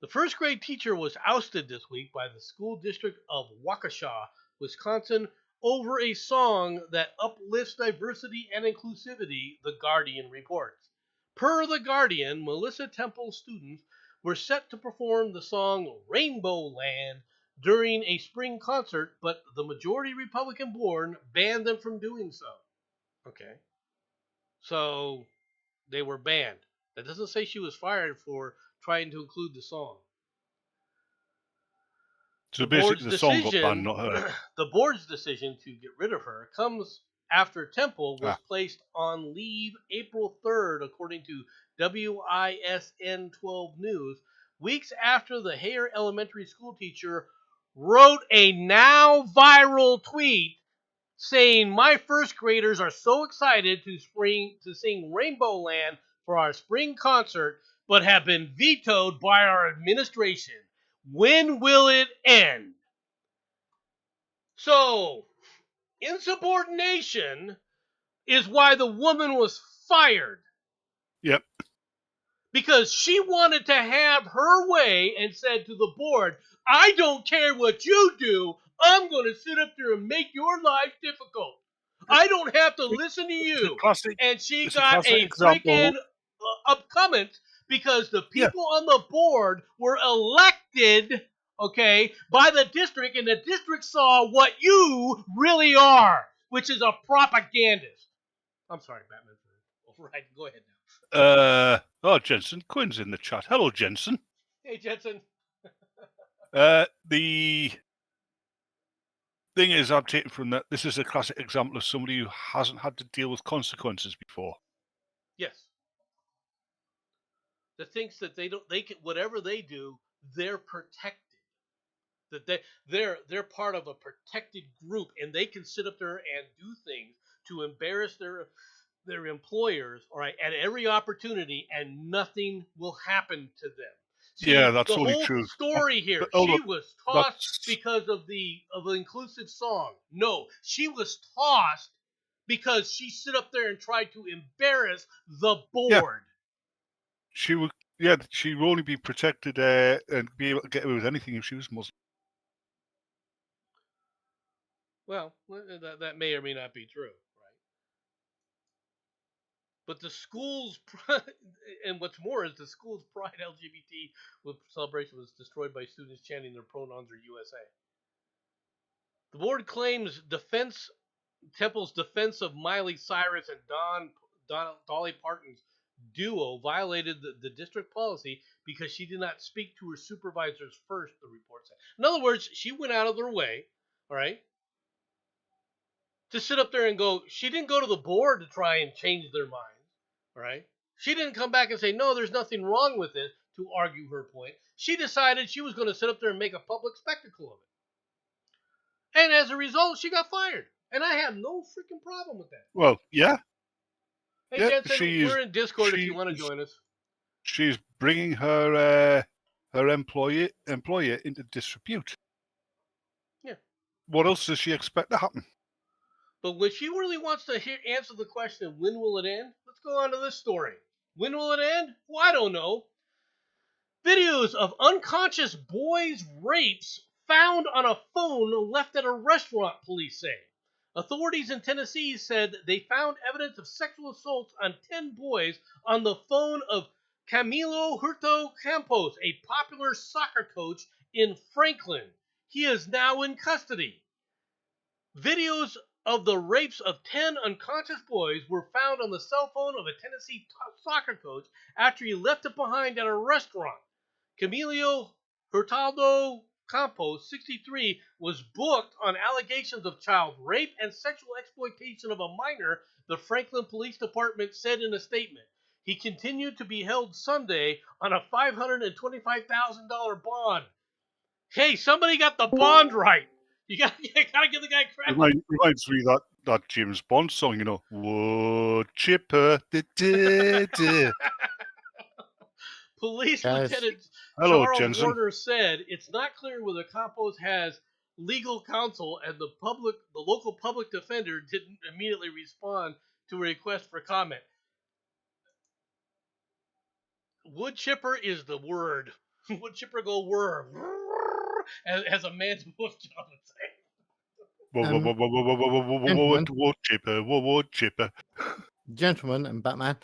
The first grade teacher was ousted this week by the school district of Waukesha, Wisconsin, over a song that uplifts diversity and inclusivity, The Guardian reports. Per The Guardian, Melissa Temple students were set to perform the song Rainbow Land during a spring concert, but the majority Republican board banned them from doing so. Okay. So they were banned. That doesn't say she was fired for trying to include the song. So basically, the song got banned, not her. The board's decision to get rid of her comes after Temple was Ah. placed on leave April 3rd, according to WISN 12 News, weeks after the Hare Elementary School teacher wrote a now viral tweet saying, "My first graders are so excited to sing Rainbow Land for our spring concert, but have been vetoed by our administration. When will it end?" So, insubordination is why the woman was fired. Yep. Because she wanted to have her way and said to the board, "I don't care what you do. I'm going to sit up there and make your life difficult. I don't have to listen to It's a you." classic. And she It's a got classic a example. freaking upcomment because the Yeah. people on the board were elected, okay, by the district, and the district saw what you really are, which is a propagandist. I'm sorry, Batman. Right, go ahead now. Jensen Quinn's in the chat. Hello, Jensen. Hey, Jensen. The thing is, I'm taking from that. This is a classic example of somebody who hasn't had to deal with consequences before. Yes. That thinks that they can, whatever they do, they're protected. That they're part of a protected group, and they can sit up there and do things to embarrass their employers, all right, at every opportunity, and nothing will happen to them. Yeah, See, that's the only whole true. story here, Hold on. she was tossed That's because of the inclusive song. No, she was tossed because she stood up there and tried to embarrass the board. she would. Yeah, she would only be protected and be able to get away with anything if she was Muslim. Well, that may or may not be true, right? But the school's and what's more is the school's pride LGBT celebration was destroyed by students chanting their pronouns are USA. The board claims Temple's defense of Miley Cyrus and Dolly Parton's duo violated the district policy because she did not speak to her supervisors first, the report said. In other words, she went out of her way, all right, to sit up there and go, she didn't go to the board to try and change their minds, all right? She didn't come back and say, "No, there's nothing wrong with it," to argue her point. She decided she was going to sit up there and make a public spectacle of it. And as a result, she got fired. And I have no freaking problem with that. Well, yeah. Hey, Yeah, Jensen, we're in Discord if you want to she's- join us. She's bringing her employer into disrepute. Yeah. What else does she expect to happen? But when she really wants to answer the question, when will it end? Let's go on to this story. When will it end? Well, I don't know. Videos of unconscious boys' rapes found on a phone left at a restaurant, police say. Authorities in Tennessee said they found evidence of sexual assaults on 10 boys on the phone of Camilo Hurto Campos, a popular soccer coach in Franklin. He is now in custody. Videos of the rapes of 10 unconscious boys were found on the cell phone of a Tennessee soccer coach after he left it behind at a restaurant. Camilo Hurtado Campos, 63, was booked on allegations of child rape and sexual exploitation of a minor, the Franklin Police Department said in a statement. He continued to be held Sunday on a $525,000 bond. Hey, somebody got the bond right. You gotta give the guy credit. Reminds me that James Bond song, you know. Whoa, chipper. Police Guys. Lieutenant Hello, Charles Jensen. Warner said it's not clear whether Campos has legal counsel, and the local public defender didn't immediately respond to a request for comment. Wood chipper is the word. Wood chipper go whir. As a man's voice, John would say. Wood chipper. Gentlemen and Batman,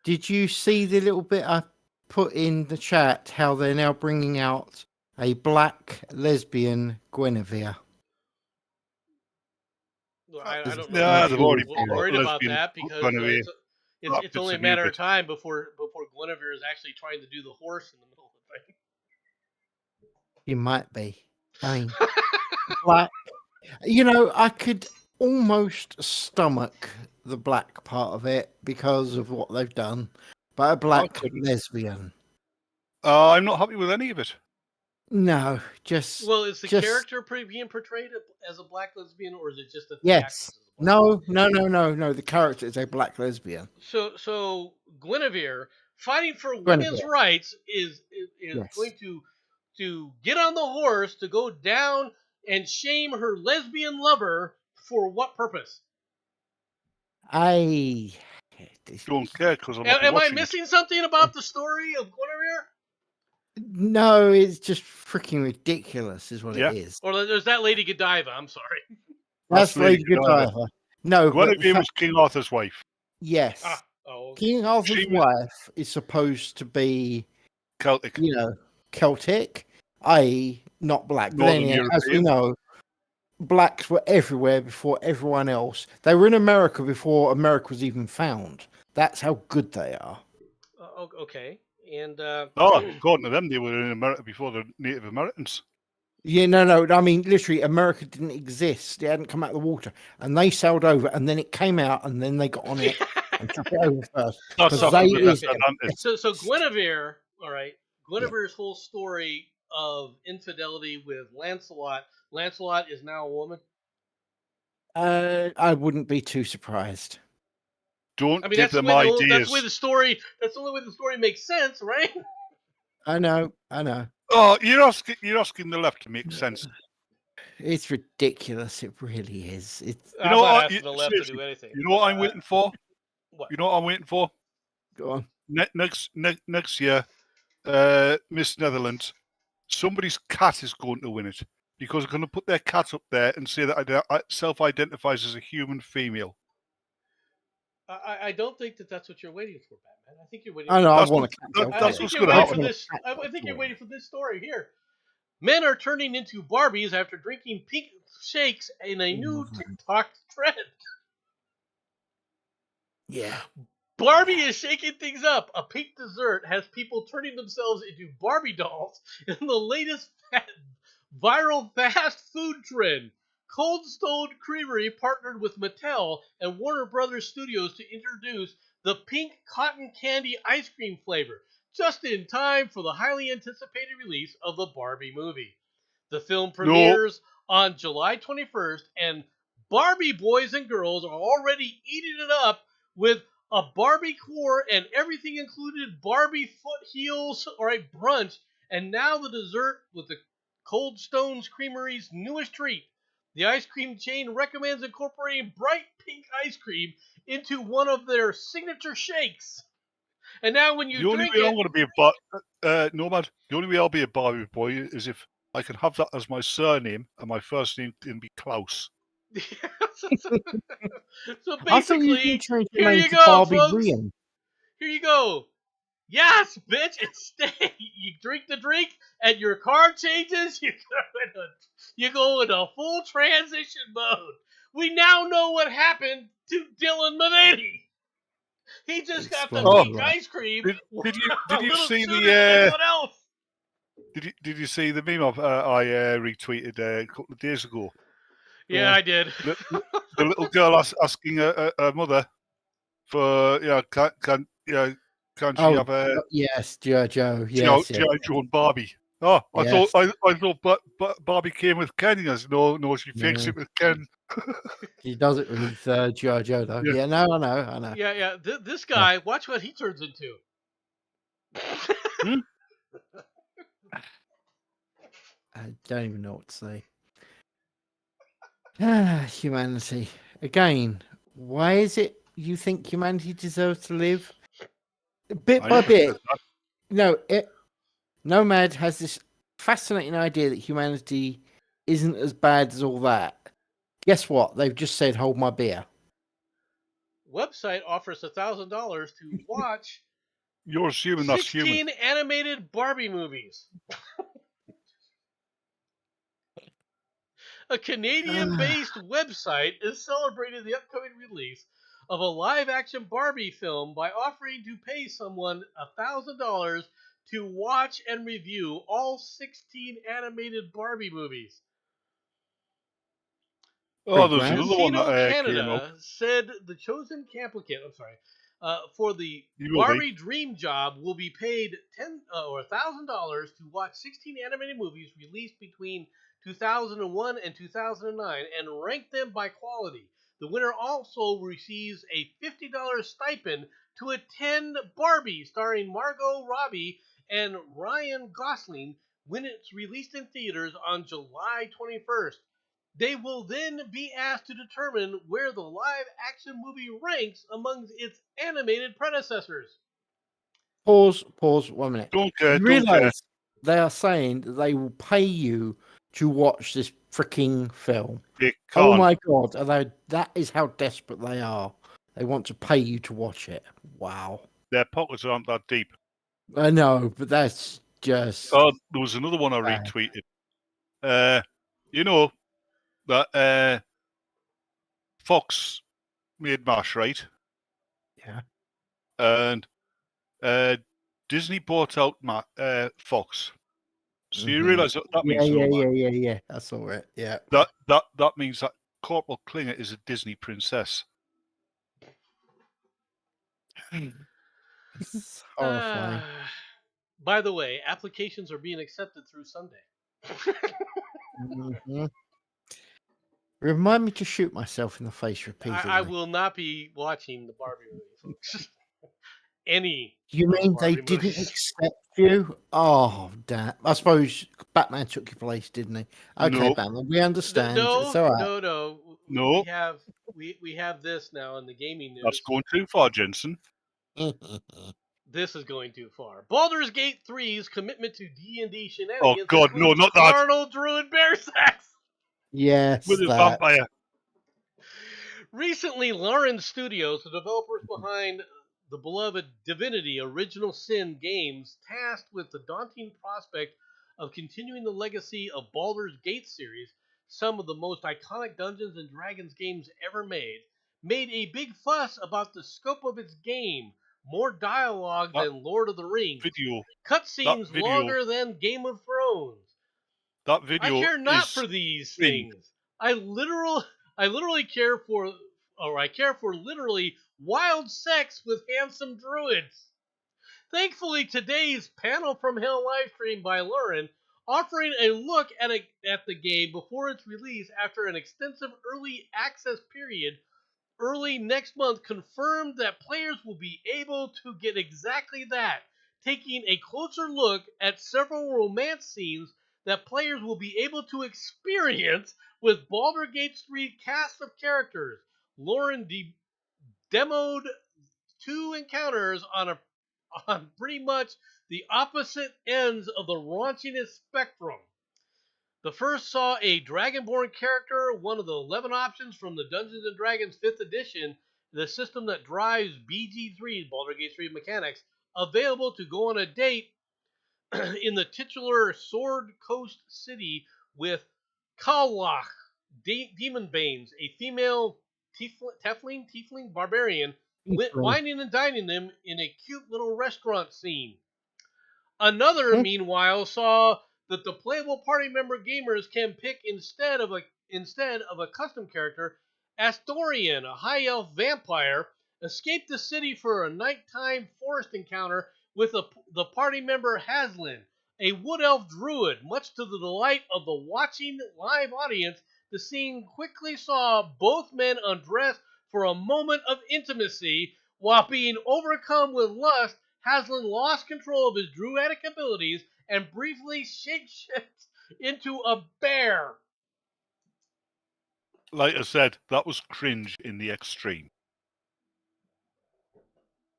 did you see the little bit I put in the chat? How they're now bringing out a black lesbian Guinevere. I don't know Yeah, that they've I'm already worried about lesbian that because Guinevere. it's only a matter of time before Guinevere is actually trying to do the horse in the middle of the thing. You might be. I mean, black. You know, I could almost stomach the black part of it because of what they've done, but a black lesbian. I'm not happy with any of it. No, just Well, is the just, character being portrayed as a black lesbian, or is it just that the yes. actress is a black No, lesbian? no. The character is a black lesbian. So Guinevere fighting for Guinevere. women's rights is Yes. going to get on the horse to go down and shame her lesbian lover for what purpose? I Don't care because I'm Am I missing something about the story of Guinevere? No, it's just freaking ridiculous, is what it is. Or there's that Lady Godiva. I'm sorry. That's Lady Godiva. No, Guinevere was King Arthur's wife. Yes. Okay. King Arthur's wife is supposed to be Celtic. You know, Celtic, i.e., not black. But then, as we know, blacks were everywhere before everyone else. They were in America before America was even found. That's how good they are. Okay. And according to them, they were in America before the Native Americans. Yeah, no. I mean, literally, America didn't exist. It hadn't come out of the water, and they sailed over, and then it came out, and then they got on it and took it over first. So Guinevere, all right. Guinevere's whole story of infidelity with Lancelot. Lancelot is now a woman. I wouldn't be too surprised. Don't give them ideas. That's the way the story. That's the only way the story makes sense, right? I know. Oh, you're asking the left to make sense. It's ridiculous. It really is. It's. I'm not asking the left to do anything. You know what I'm waiting for? What? You know what I'm waiting for? Go on. Next year, Miss Netherlands, somebody's cat is going to win it because they're going to put their cat up there and say that it self-identifies as a human female. I don't think that's what you're waiting for, Batman. I think you're waiting. That's what's going to happen. I think you're waiting for this story here. Men are turning into Barbies after drinking pink shakes in a new TikTok trend. Yeah. Barbie is shaking things up. A pink dessert has people turning themselves into Barbie dolls in the latest viral fast food trend. Cold Stone Creamery partnered with Mattel and Warner Brothers Studios to introduce the pink cotton candy ice cream flavor, just in time for the highly anticipated release of the Barbie movie. The film premieres on July 21st, and Barbie boys and girls are already eating it up with a Barbie core and everything included Barbie foot heels or a brunch, and now the dessert with the Cold Stones Creamery's newest treat. The ice cream chain recommends incorporating bright pink ice cream into one of their signature shakes. And now when you drink it... The only way I'm going to be a Nomad, the only way I'll be a Barbie boy is if I can have that as my surname and my first name can be Klaus. So basically, here you go, folks. Here you go. Yes, bitch, it's you drink the drink, and your car changes. You go into full transition mode. We now know what happened to Dylan Mulvaney. He just got the pink ice cream. Did you see the? Did you see the meme I retweeted a couple of days ago? Yeah, I did. The little girl asking her mother for can she have a yes, Joe, yes, Joe and Barbie. Oh, I thought Barbie came with Ken. Yes, no, she fakes it with Ken. She does it with Joe though. Yeah, no, I know. Yeah. This guy, watch what he turns into. I don't even know what to say. Humanity. Again, why is it you think humanity deserves to live? Bit by bit, No, Nomad has this fascinating idea that humanity isn't as bad as all that. Guess what? They've just said, "Hold my beer." Website offers $1,000 to watch You're assuming that's human. 16 animated Barbie movies. A Canadian-based website is celebrating the upcoming release of a live-action Barbie film by offering to pay someone $1,000 to watch and review all 16 animated Barbie movies. Oh, there's another one Casino that came out. Canada said the chosen applicant, for the You will be. Barbie Dream Job will be paid $1,000 to watch 16 animated movies released between 2001 and 2009 and rank them by quality. The winner also receives a $50 stipend to attend Barbie, starring Margot Robbie and Ryan Gosling, when it's released in theaters on July 21st. They will then be asked to determine where the live action movie ranks among its animated predecessors. Pause. 1 minute. Don't care. You Don't care. realise they are saying that they will pay you to watch this freaking film. They Oh can't. my god! That is how desperate they are. They want to pay you to watch it. Wow. Their pockets aren't that deep. I know, but that's just. Oh, there was another one I bad. retweeted. You know that Fox made MASH, right? Yeah. And Disney bought out Fox. So you Mhm. realise that means all that. Yeah. That's all right. Yeah. That means that Corporal Klinger is a Disney princess. It's horrifying. By the way, applications are being accepted through Sunday. Mhm. Remind me to shoot myself in the face repeatedly. I will not be watching the Barbie movie, folks. Any. You mean they Barbie didn't movies. accept you? Oh, damn. I suppose Batman took your place, didn't he? Okay, No. Batman, we understand. No, It's all right. no. No. We have this now in the gaming news. That's going too far, Jensen. This is going too far. Baldur's Gate 3's commitment to D&D Oh shenanigans God, no, includes not that. carnal druid bear sex. Yes, With a that. vampire. Recently, Lauren Studios, the developers behind the beloved Divinity Original Sin games, tasked with the daunting prospect of continuing the legacy of Baldur's Gate series, some of the most iconic Dungeons and Dragons games ever made a big fuss about the scope of its game. More dialogue That than Lord of the Rings. video. Cutscenes video- longer than Game of Thrones. That I video care not is for these cringe. things. I literally care for, or I care for literally wild sex with handsome druids. Thankfully, today's Panel from Hell livestream by Lauren, offering a look at the game before its release after an extensive early access period, early next month, confirmed that players will be able to get exactly that, taking a closer look at several romance scenes that players will be able to experience with Baldur's Gate 3 cast of characters. Lauren demoed 2 encounters on pretty much the opposite ends of the raunchiness spectrum. The first saw a Dragonborn character, one of the 11 options from the Dungeons & Dragons 5th edition, the system that drives BG3, Baldur's Gate 3 mechanics, available to go on a date in the titular Sword Coast city with Kalwach, Demonbanes, a female tiefling barbarian, whining and dining them in a cute little restaurant scene. Another, meanwhile, saw that the playable party member gamers can pick instead of a custom character, Astorian, a high elf vampire, escape the city for a nighttime forest encounter with the party member Haslin, a wood elf druid. Much to the delight of the watching live audience, the scene quickly saw both men undress for a moment of intimacy. While being overcome with lust, Haslin lost control of his druidic abilities and briefly shapeshifts into a bear. Like I said, that was cringe in the extreme.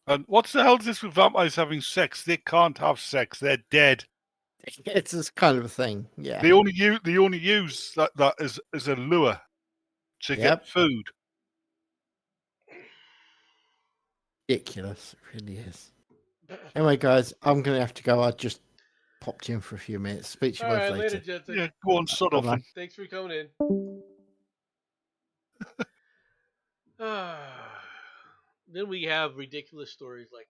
And what's the hell is this with vampires having sex? They can't have sex. They're dead. It's this kind of a thing. Yeah. They only use that as a lure to Yep. get food. Ridiculous. It really is. Anyway, guys, I'm going to have to go. I just popped in for a few minutes. Speak to you All both right, later. later, Jensen. Yeah, go on, sod off. Bye-bye. Then. Thanks for coming in. Then we have ridiculous stories like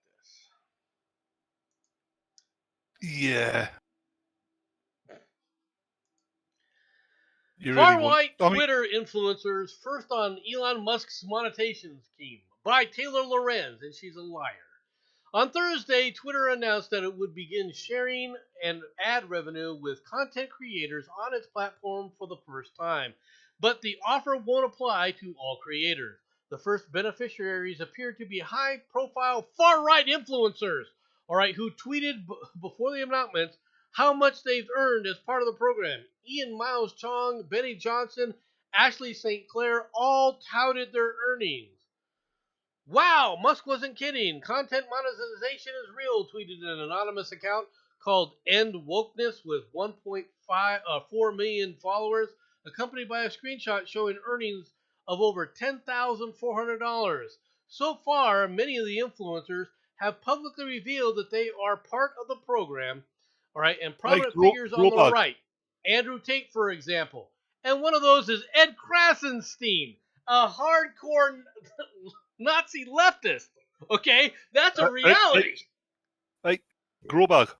this. Yeah. You Far really want- right I mean, Twitter influencers first on Elon Musk's monetization scheme by Taylor Lorenz, and she's a liar. On Thursday, Twitter announced that it would begin sharing and ad revenue with content creators on its platform for the first time. But the offer won't apply to all creators. The first beneficiaries appear to be high-profile far-right influencers, all right, who tweeted before the announcements how much they've earned as part of the program. Ian Miles Chong, Benny Johnson, Ashley St. Clair all touted their earnings. Wow, Musk wasn't kidding. Content monetization is real, tweeted an anonymous account called End Wokeness with 1.4 million followers, accompanied by a screenshot showing earnings of over $10,400. So far, many of the influencers have publicly revealed that they are part of the program, all right, and prominent figures on the right. Andrew Tate, for example. And one of those is Ed Krasenstein, a hardcore Nazi leftist. Okay, that's a reality. Hey, Grobag,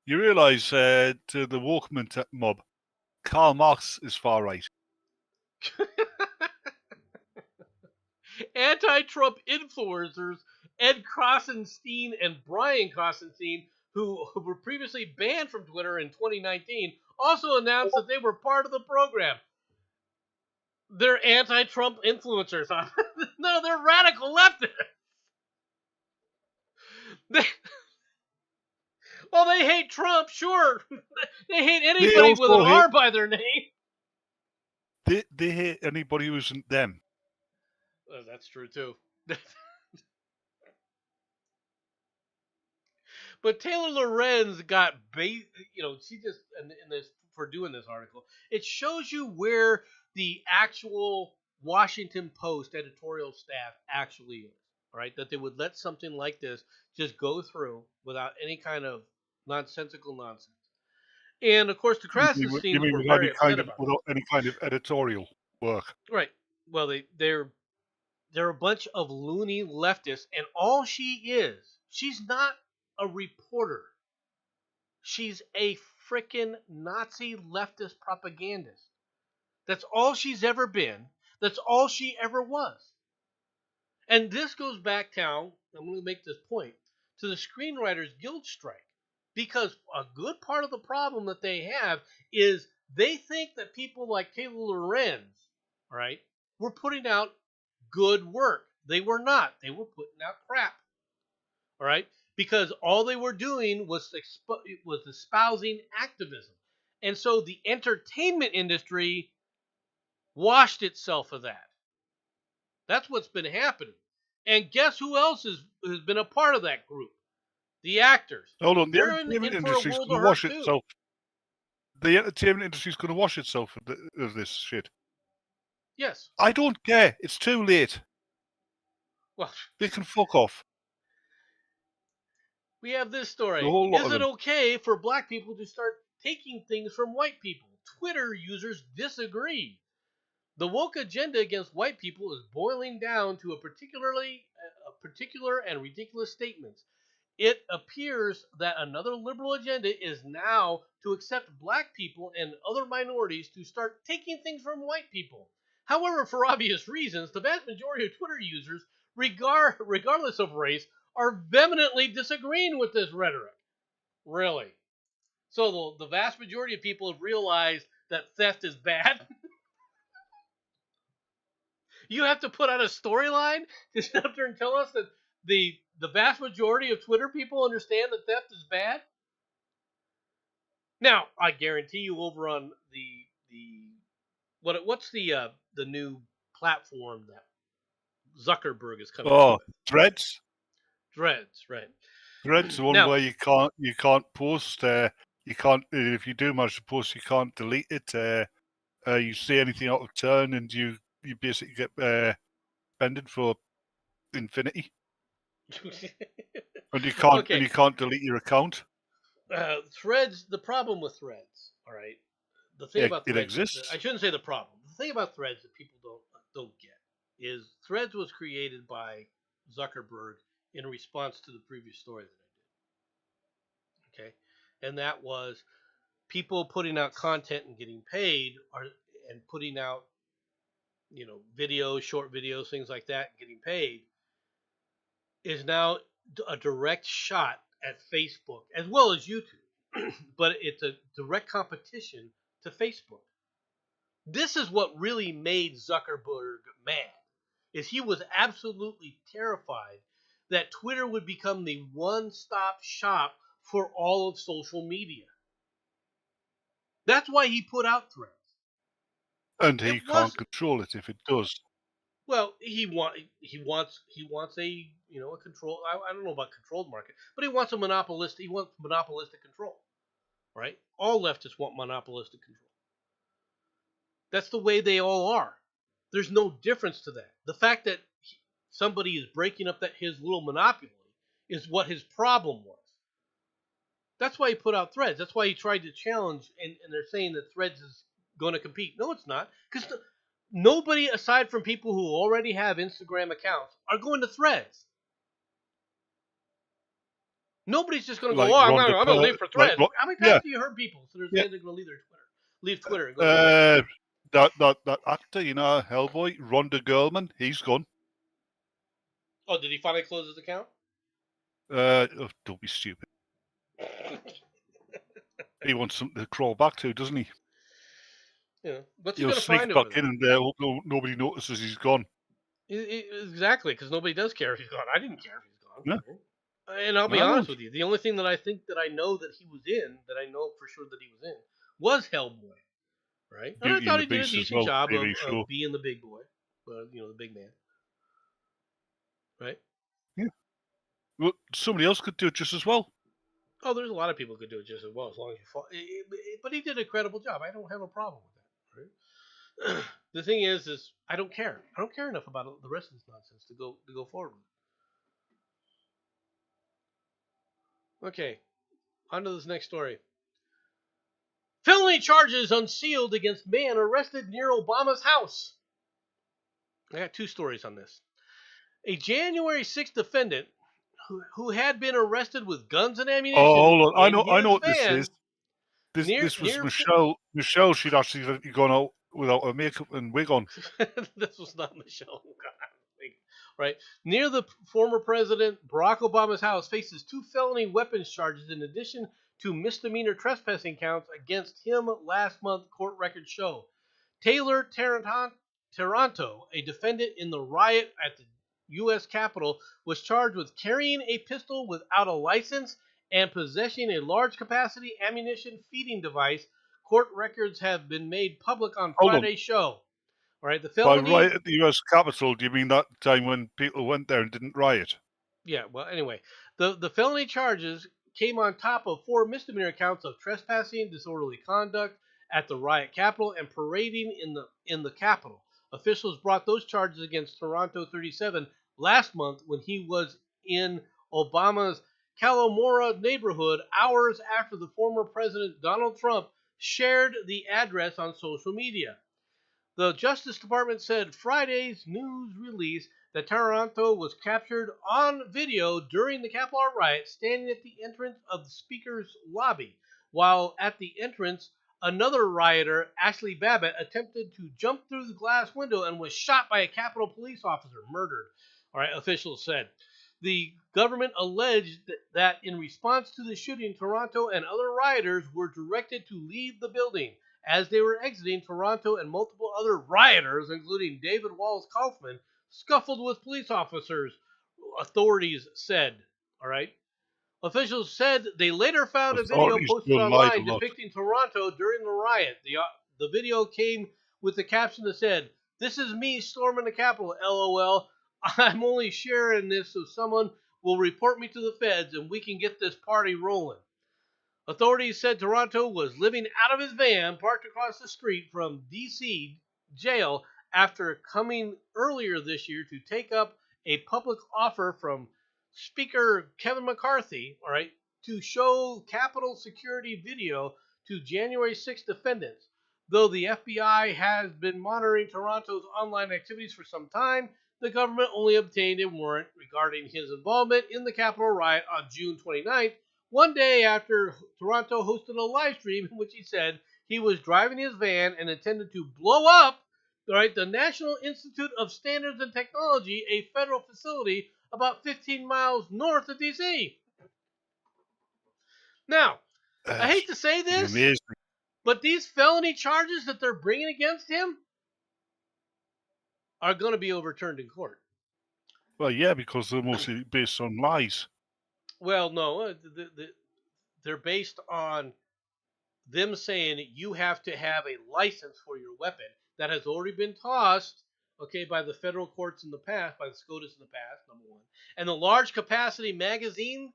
you realise to the Walkman mob, Karl Marx is far right. Anti-Trump influencers Ed Krasenstein and Brian Krasenstein, who were previously banned from Twitter in 2019, also announced that they were part of the program. They're anti-Trump influencers. No, they're radical leftists. Well, they hate Trump, sure. They hate anybody with an R by their name. They hate anybody who isn't them. Well, that's true too. But Taylor Lorenz got she just in this for doing this article. It shows you where the actual Washington Post editorial staff actually is. All right, that they would let something like this just go through without any kind of nonsensical nonsense. And of course, the Krasensteins were very upset about it. Without any kind of editorial work. Right. Well, they're a bunch of loony leftists, and all she's not a reporter. She's a frickin' Nazi leftist propagandist. That's all she's ever been. That's all she ever was. And this goes back down, I'm going to make this point, to the Screenwriters Guild strike. Because a good part of the problem that they have is they think that people like Taylor Lorenz, all right, were putting out good work. They were not. They were putting out crap. All right? Because all they were doing was espousing activism. And so the entertainment industry washed itself of that. That's what's been happening. And guess who else has been a part of that group? The actors. Hold on, They're in for a world of hurt too. The entertainment industry's going to wash itself of this shit. Yes. I don't care. It's too late. Well, they can fuck off. We have this story. Is it okay for black people to start taking things from white people? Twitter users disagree. The woke agenda against white people is boiling down to a particular and ridiculous statements. It appears that another liberal agenda is now to accept black people and other minorities to start taking things from white people. However, for obvious reasons, the vast majority of Twitter users, regardless of race, are vehemently disagreeing with this rhetoric. Really? So the vast majority of people have realized that theft is bad? You have to put out a storyline to sit up there and tell us that the vast majority of Twitter people understand that theft is bad? Now, I guarantee you over on what's the new platform that Zuckerberg is coming to? Threads? Threads, right? Threads the one Now, where you can't post. You can't, if you do manage to post, you can't delete it. You say anything out of turn, and you basically get suspended for infinity, and okay. you can't delete your account. Threads. The problem with Threads, all right. The thing about It Threads, I exists. shouldn't say the problem. The thing about Threads that people don't get is Threads was created by Zuckerberg in response to the previous story that I did. Okay, and that was people putting out content and getting paid, and putting out videos, short videos, things like that, getting paid is now a direct shot at Facebook as well as YouTube, but it's a direct competition to Facebook. This is what really made Zuckerberg mad. Is he was absolutely terrified that Twitter would become the one-stop shop for all of social media. That's why he put out Threads. And It he was can't control it if it does. well, he wants a control. I don't know about controlled market, but he wants a monopolistic. He wants monopolistic control, right? All leftists want monopolistic control. That's the way they all are. There's no difference to that. The fact that somebody is breaking up his little monopoly is what his problem was. That's why he put out Threads. That's why he tried to challenge, and they're saying that Threads is going to compete. No, it's not, because nobody aside from people who already have Instagram accounts are going to Threads. Nobody's just going to go, Like oh, I'm Rhonda, going to leave for like Threads. How many times yeah, have you heard people that are yeah. saying they're going to leave Twitter and go to Threads? That actor, Hellboy, Rhonda Girlman, he's gone. Oh, did he finally close his account? Don't be stupid. He wants something to crawl back to, doesn't he? Yeah, what's he He'll going to sneak find back over in there? and hope nobody notices he's gone. Exactly, because nobody does care if he's gone. I didn't care if he's gone. Yeah. And I'll be No. honest with you, the only thing that I think that I know that he was in, that I know for sure that he was in, was Hellboy, right? And I Beauty thought and he the did a Beast as decent well, job TV show. of being the big boy, the big man, right? Yeah. Well, somebody else could do it just as well. Oh, there's a lot of people who could do it just as well as long as you fall. But he did a credible job. I don't have a problem with that, right? The thing is I don't care. I don't care enough about the rest of this nonsense to go forward with it. Okay, on to this next story. Felony charges unsealed against man arrested near Obama's house. I got two stories on this. A January 6th defendant who had been arrested with guns and ammunition Oh, hold on. in I know his what this van is. This was near Michelle. Michelle, she'd actually gone out without her makeup and wig on. this was not Michelle. Right near the former president Barack Obama's house faces two felony weapons charges in addition to misdemeanor trespassing counts against him. Last month, court records show. Taylor Taranto, a defendant in the riot at the U.S. Capitol, was charged with carrying a pistol without a license and possessing a large capacity ammunition feeding device. Court records have been made public on Hold on. Friday's show. All right, the By felony. riot at the U.S. Capitol, do you mean that time when people went there and didn't riot? Yeah, well, anyway, the felony charges came on top of 4 misdemeanor counts of trespassing, disorderly conduct at the riot Capitol, and parading in the Capitol. Officials brought those charges against Toronto 37 last month when he was in Obama's Kalamora neighborhood hours after the former President Donald Trump shared the address on social media. The Justice Department said Friday's news release that Taranto was captured on video during the Capitol riot standing at the entrance of the Speaker's lobby. While at the entrance, another rioter, Ashley Babbitt, attempted to jump through the glass window and was shot by a Capitol police officer, murdered. All right, officials said. The government alleged that in response to the shooting, Toronto and other rioters were directed to leave the building. As they were exiting, Toronto and multiple other rioters, including David Walls Kaufman, scuffled with police officers, authorities said. All right. Officials said they later found a video Authorities posted don't lie a online lot. depicting Toronto during the riot. The video came with the caption that said, "This is me storming the Capitol, LOL. I'm only sharing this so someone will report me to the feds and we can get this party rolling. Authorities said Toronto was living out of his van parked across the street from D.C. jail after coming earlier this year to take up a public offer from Speaker Kevin McCarthy, all right, to show Capitol security video to January 6 defendants. Though the FBI has been monitoring Toronto's online activities for some time, the government only obtained a warrant regarding his involvement in the Capitol riot on June 29th, one day after Toronto hosted a live stream in which he said he was driving his van and intended to blow up, right, the National Institute of Standards and Technology, a federal facility about 15 miles north of D.C. Now, I hate to say this, Amazing. but these felony charges that they're bringing against him are going to be overturned in court. Well, yeah, because they're mostly based on lies. Well, no, they're based on them saying you have to have a license for your weapon that has already been tossed, okay, by the federal courts in the past, by the SCOTUS in the past, number one. And the large capacity magazine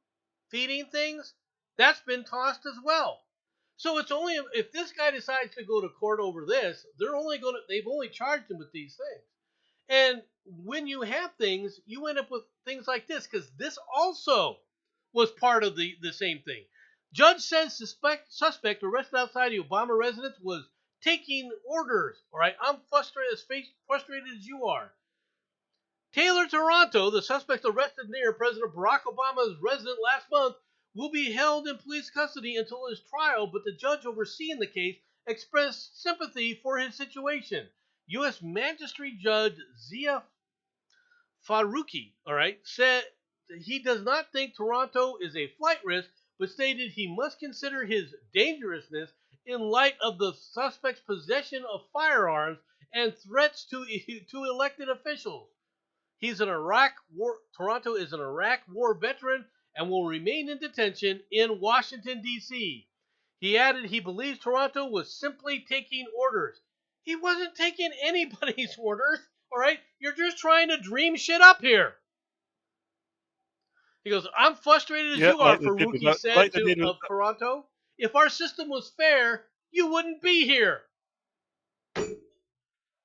feeding things, that's been tossed as well. So it's only if this guy decides to go to court over this, they've only charged him with these things. And when you have things, you end up with things like this, because this also was part of the same thing. Judge says suspect arrested outside the Obama residence was taking orders. All right, I'm frustrated as you are. Taylor Toronto, the suspect arrested near President Barack Obama's residence last month, will be held in police custody until his trial, but the judge overseeing the case expressed sympathy for his situation. U.S. Magistrate Judge Zia Faruqi, all right, said he does not think Toronto is a flight risk, but stated he must consider his dangerousness in light of the suspect's possession of firearms and threats to elected officials. Toronto is an Iraq war veteran and will remain in detention in Washington, D.C. He added he believes Toronto was simply taking orders. He wasn't taking anybody's orders, all right? You're just trying to dream shit up here. He goes, I'm frustrated as you are, Faruqi said of Toronto. If our system was fair, you wouldn't be here.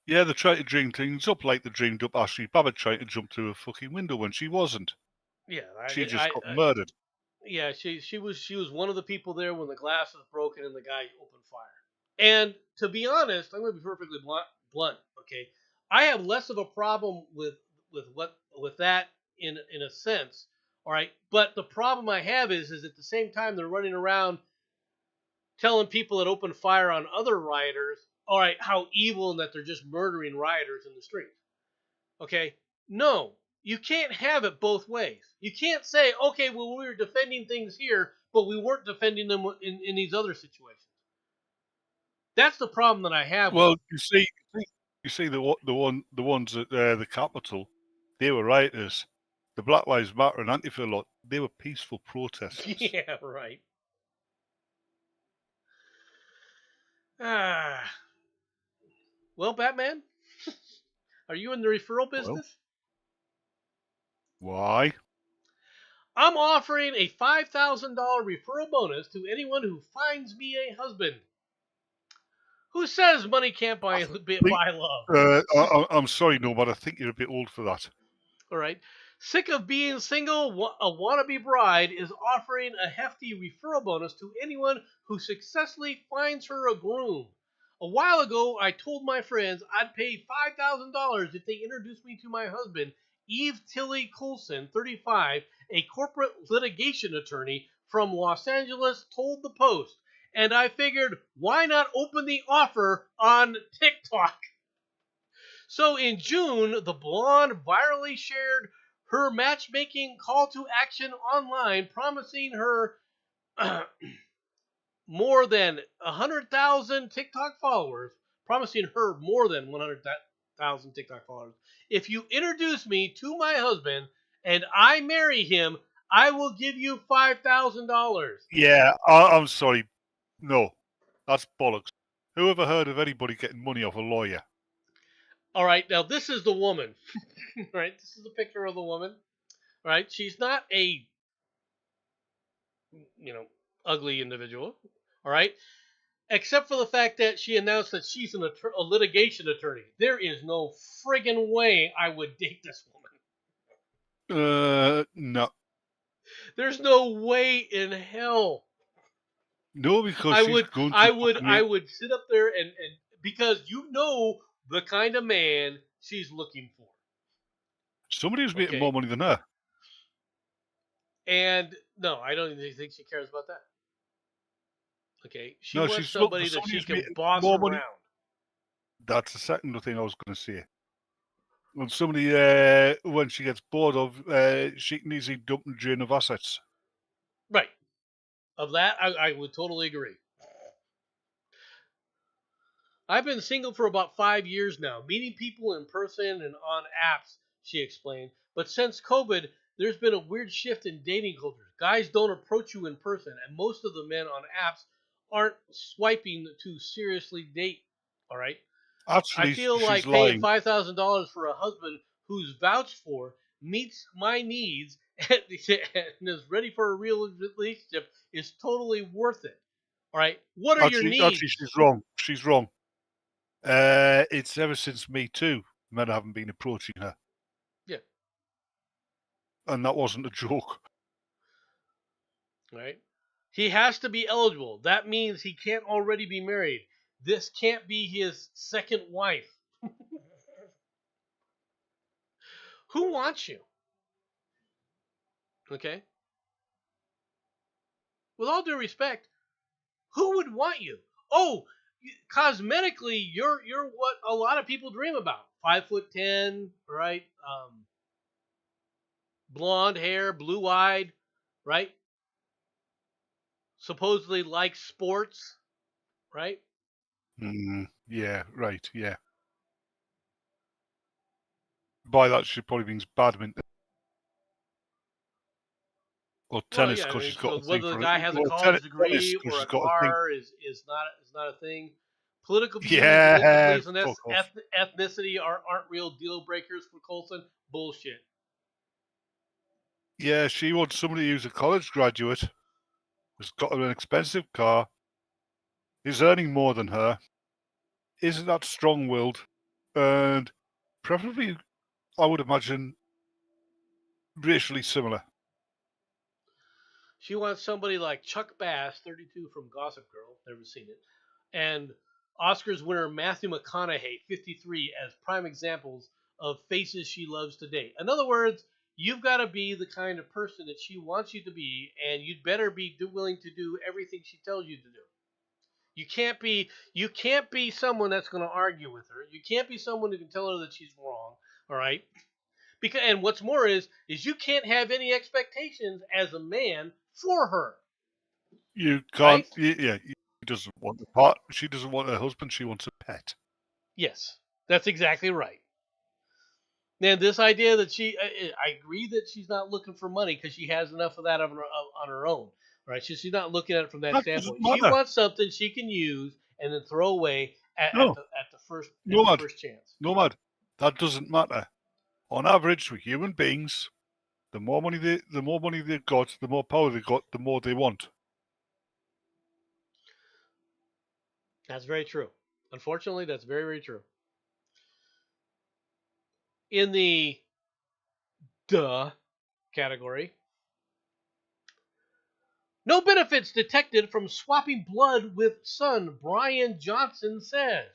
Yeah, they try to dream things up like they dreamed up Ashley Babbitt trying to jump through a fucking window when she wasn't. Yeah, she just got murdered. Yeah, she was one of the people there when the glass was broken and the guy opened fire. And to be honest, I'm going to be perfectly blunt. Okay, I have less of a problem with that in a sense. All right, but the problem I have is at the same time they're running around telling people that open fire on other rioters, all right, how evil and that they're just murdering rioters in the street. Okay, no, you can't have it both ways. You can't say, okay, well, we were defending things here, but we weren't defending them in these other situations. That's the problem that I have. Well, you see the ones at the Capitol, they were rioters. The Black Lives Matter and Antifa lot, they were peaceful protesters. Yeah, right. Well, Batman, are you in the referral business? Why? I'm offering a $5,000 referral bonus to anyone who finds me a husband. Who says money can't buy love? I'm sorry, Nomad. I think you're a bit old for that. All right. Sick of being single, a wannabe bride is offering a hefty referral bonus to anyone who successfully finds her a groom. A while ago, I told my friends I'd pay $5,000 if they introduced me to my husband, Eve Tilly Coulson, 35, a corporate litigation attorney from Los Angeles, told the Post. And I figured, why not open the offer on TikTok? So in June, the blonde virally shared her matchmaking call to action online, promising her more than 100,000 TikTok followers. If you introduce me to my husband and I marry him, I will give you $5,000. Yeah, I'm sorry. No, that's bollocks. Who ever heard of anybody getting money off a lawyer? All right, now this is the woman. Right, this is a picture of the woman. Right? She's not a ugly individual. All right? Except for the fact that she announced that she's a litigation attorney. There is no friggin' way I would date this woman. No. There's no way in hell. No, because I she's would, going to I would, fucking I would sit up there and because you know the kind of man she's looking for. somebody who's making Okay, more money than her. and no, I don't even think she cares about that. Okay, she No, wants she's looking for somebody that somebody she who's can making boss more money. around. That's the second thing I was going to say. When somebody, when she gets bored of, she can easily dump the drain of assets. Right. Of that, I would totally agree. I've been single for about 5 years now, meeting people in person and on apps, she explained. But since COVID, there's been a weird shift in dating culture. Guys don't approach you in person, and most of the men on apps aren't swiping to seriously date. All right? I Actually, feel she's like paying lying. $5,000 for a husband who's vouched for, meets my needs, and is ready for a real relationship is totally worth it. All right? What are your Actually, needs? she's wrong. She's wrong. It's ever since Me Too, men haven't been approaching her. Yeah. And that wasn't a joke. Right? He has to be eligible. That means he can't already be married. This can't be his second wife. Who wants you? Okay? With all due respect, who would want you? Oh, cosmetically, you're what a lot of people dream about. 5'10", right? Blonde hair, blue eyed, right? Supposedly likes sports, right? Yeah, right, yeah. By that, she probably means badminton. Or Well, tennis, yeah. I because mean, she's got so a thing whether the for it. guy has a Or college tennis, degree because or she's a got a thing. car is not a thing. Political views, religious Yeah, beliefs, and fuck off. ethnicity aren't real deal breakers for Colson. Bullshit. Yeah, she wants somebody who's a college graduate, has got an expensive car, is earning more than her, isn't that strong-willed, and preferably, I would imagine, racially similar. She wants somebody like Chuck Bass, 32 from Gossip Girl, never seen it, and Oscars winner Matthew McConaughey, 53, as prime examples of faces she loves to date. In other words, you've got to be the kind of person that she wants you to be, and you'd better be willing to do everything she tells you to do. You can't be someone that's going to argue with her. You can't be someone who can tell her that she's wrong. All right. Because and what's more is you can't have any expectations as a man for her. You can't, Right? yeah, she doesn't want a part, she doesn't want a husband, she wants a pet. Yes, that's exactly right. And this idea that I agree that she's not looking for money because she has enough of that on her own. Right? She's not looking at it from that That doesn't standpoint. She matter. wants something she can use and then throw away at No, the first chance. Nomad, that doesn't matter. On average, with human beings, the more money they've got, the more power they've got, the more they want. That's very true. Unfortunately, that's very, very true. In the duh category, no benefits detected from swapping blood with son, Brian Johnson says.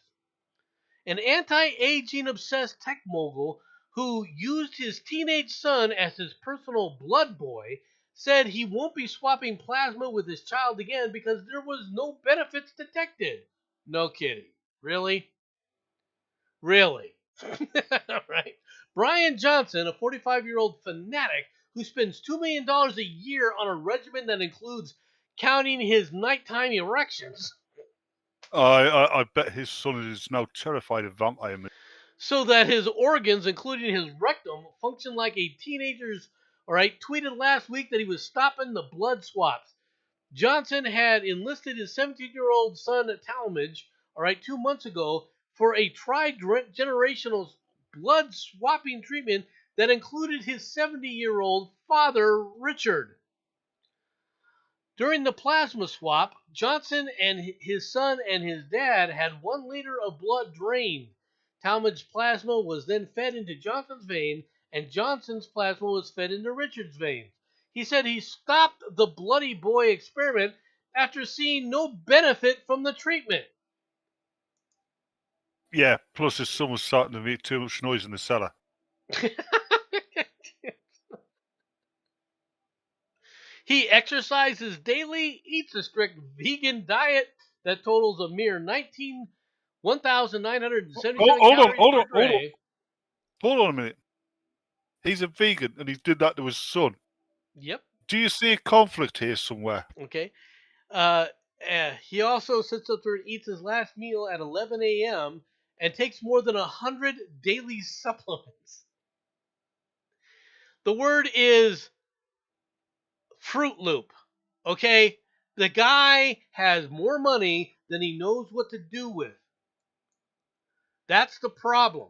An anti-aging obsessed tech mogul who used his teenage son as his personal blood boy said he won't be swapping plasma with his child again because there was no benefits detected. No kidding. Really? Really? Right? Brian Johnson, a 45-year-old fanatic who spends $2 million a year on a regimen that includes counting his nighttime erections I bet his son is now terrified of vampire movies. so that his organs, including his rectum, function like a teenager's, all right, tweeted last week that he was stopping the blood swaps. Johnson had enlisted his 17-year-old son Talmadge, all right, 2 months ago for a tri-generational blood swapping treatment that included his 70-year-old father, Richard. During the plasma swap, Johnson and his son and his dad had 1 liter of blood drained. Talmadge's plasma was then fed into Johnson's vein, and Johnson's plasma was fed into Richard's veins. He said he stopped the bloody boy experiment after seeing no benefit from the treatment. Yeah, plus his son was starting to make too much noise in the cellar. He exercises daily, eats a strict vegan diet that totals a mere 1,977 calories per day. Hold on a minute. He's a vegan and he did that to his son. Yep. Do you see a conflict here somewhere? Okay. He also sits up there and eats his last meal at 11 a.m. and takes more than 100 daily supplements. The word is Fruit Loop. Okay? The guy has more money than he knows what to do with. That's the problem.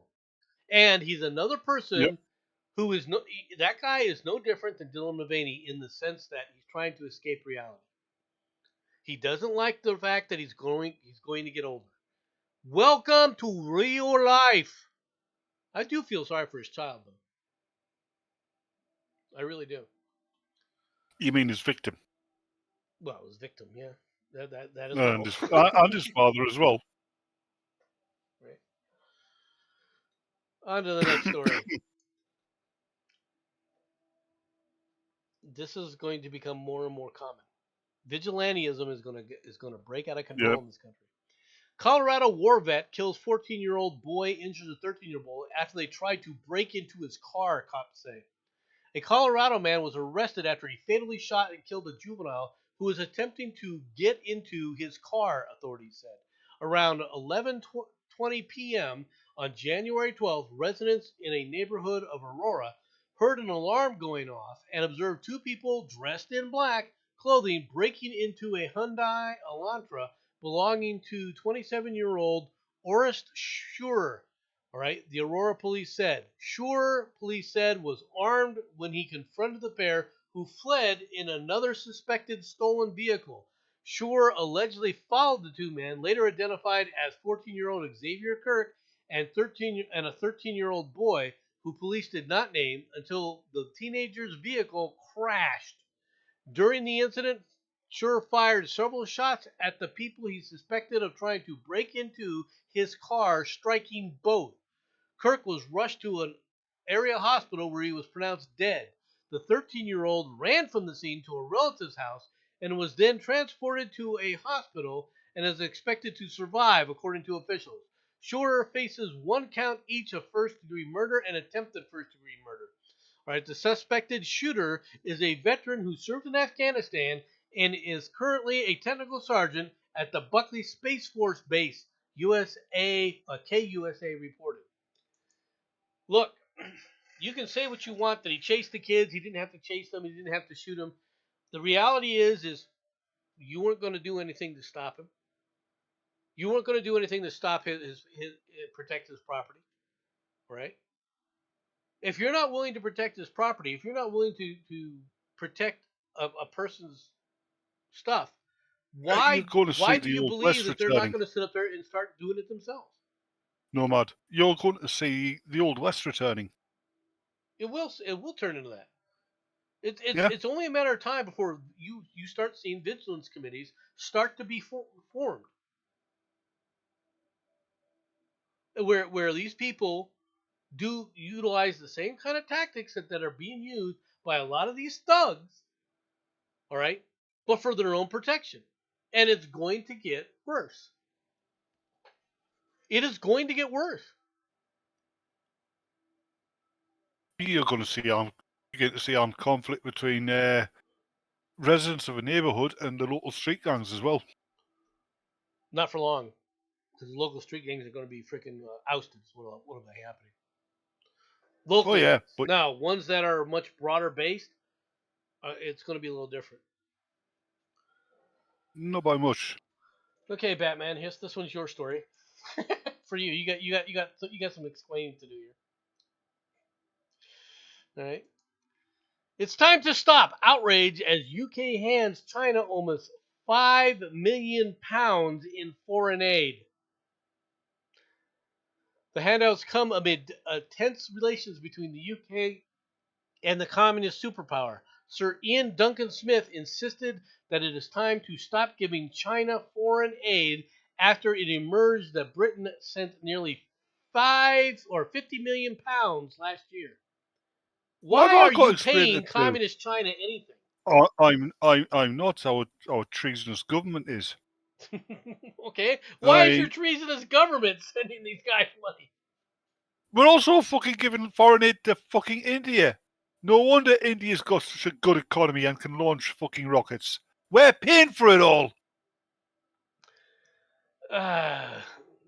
And he's another person who is that guy is no different than Dylan Mulvaney in the sense that he's trying to escape reality. He doesn't like the fact that he's going to get older. Welcome to real life. I do feel sorry for his child, though. I really do. You mean his victim? Well, his victim, yeah. That is and his father as well. Right. On to the next story. This is going to become more and more common. Vigilantism is going to break out of control in this country. Colorado war vet kills 14-year-old boy, injures a 13-year-old boy after they tried to break into his car, cops say. A Colorado man was arrested after he fatally shot and killed a juvenile who was attempting to get into his car, authorities said. Around 11:20 p.m. on January 12th, residents in a neighborhood of Aurora heard an alarm going off and observed 2 people dressed in black clothing breaking into a Hyundai Elantra belonging to 27-year-old Orest Schurer. All right, the Aurora police said. Schurer, police said, was armed when he confronted the pair who fled in another suspected stolen vehicle. Schurer allegedly followed the 2 men, later identified as 14-year-old Xavier Kirk and a 13-year-old boy, who police did not name until the teenager's vehicle crashed. During the incident, Schurer fired several shots at the people he suspected of trying to break into his car, striking both. Kirk was rushed to an area hospital where he was pronounced dead. The 13-year-old ran from the scene to a relative's house and was then transported to a hospital and is expected to survive, according to officials. Schurer faces 1 count each of first-degree murder and attempted first-degree murder. All right, the suspected shooter is a veteran who served in Afghanistan and is currently a technical sergeant at the Buckley Space Force Base, USA, KUSA reported. Look, you can say what you want, that he chased the kids, he didn't have to chase them, he didn't have to shoot them. The reality is you weren't going to do anything to stop him. You weren't going to do anything to stop his protect his property, right? If you're not willing to protect his property, if you're not willing to protect a person's stuff, why do you believe that they're not going to sit up there and start doing it themselves? Nomad, you're going to see the Old West returning. It will turn into that. It's only a matter of time before you start seeing vigilance committees start to be formed, where these people do utilize the same kind of tactics that are being used by a lot of these thugs, all right, but for their own protection. And it's going to get worse. It is going to get worse. You're going to see armed conflict between residents of a neighbourhood and the local street gangs as well. Not for long, because the local street gangs are going to be freaking ousted. What will be happening? Locally, but now ones that are much broader based, it's going to be a little different. Not by much. Okay, Batman. This one's your story. For you, you got some explaining to do here. All right. It's time to stop outrage as UK hands China almost £5 million in foreign aid. The handouts come amid tense relations between the UK and the communist superpower. Sir Ian Duncan Smith insisted that it is time to stop giving China foreign aid after it emerged that Britain sent nearly £50 million last year. What Why have I are got to you explain paying it to? communist China anything? I'm not. Our treasonous government is. Okay, why is your I. treasonous government sending these guys money? We're also fucking giving foreign aid to fucking India. No wonder India's got such a good economy and can launch fucking rockets. We're paying for it all. Uh,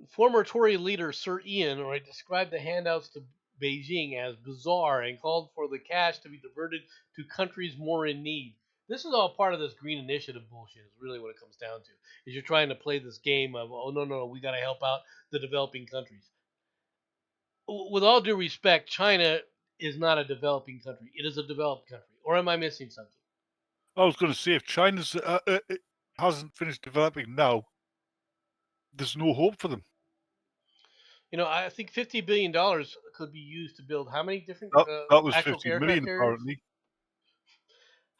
Former Tory leader Sir Ian described the handouts to Beijing as bizarre and called for the cash to be diverted to countries more in need. This is all part of this green initiative bullshit. Is really what it comes down to. Is you're trying to play this game of no, we got to help out the developing countries. With all due respect, China is not a developing country. It is a developed country. Or am I missing something? I was going to say, if China's hasn't finished developing now, there's no hope for them. I think $50 billion could be used to build how many different That was actual 50 aircraft million, carriers? apparently.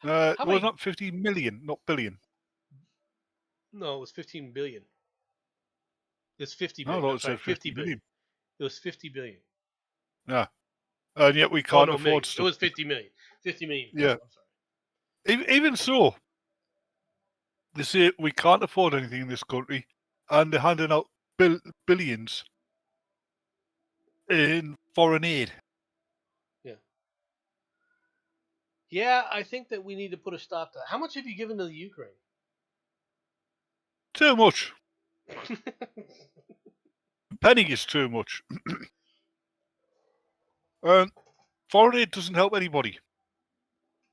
How Well, many? not 50 million, not billion. No, it was 15 billion. It's 50 No, I billion. thought I'm it sorry, said 50 50 billion. million. It was 50 billion. Yeah. And yet we Oh can't no, million. afford It stuff. was 50 million. 50 million Yeah. pounds. I'm sorry. Even so, they say we can't afford anything in this country, and they're handing out billions in foreign aid. Yeah. Yeah, I think that we need to put a stop to that. How much have you given to the Ukraine? Too much. Penny is too much. Foreign aid doesn't help anybody,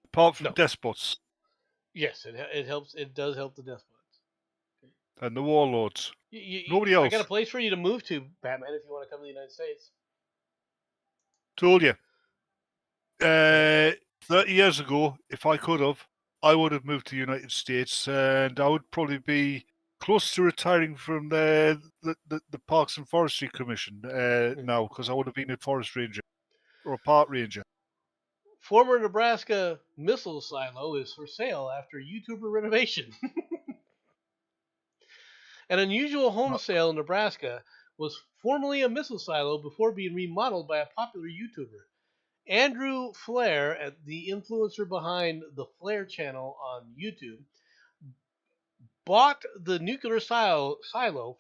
apart from No. despots Yes, it helps. It does help the despots. and the warlords. Nobody I got a else. place for you to move to, Batman, if you want to come to the United States. Told you. Right. 30 years ago, if I could have, I would have moved to the United States, and I would probably be close to retiring from the Parks and Forestry Commission now, because I would have been a forest ranger or a park ranger. Former Nebraska missile silo is for sale after YouTuber renovation. An unusual home sale in Nebraska was formerly a missile silo before being remodeled by a popular YouTuber. Andrew Flair, the influencer behind the Flair channel on YouTube, bought the nuclear silo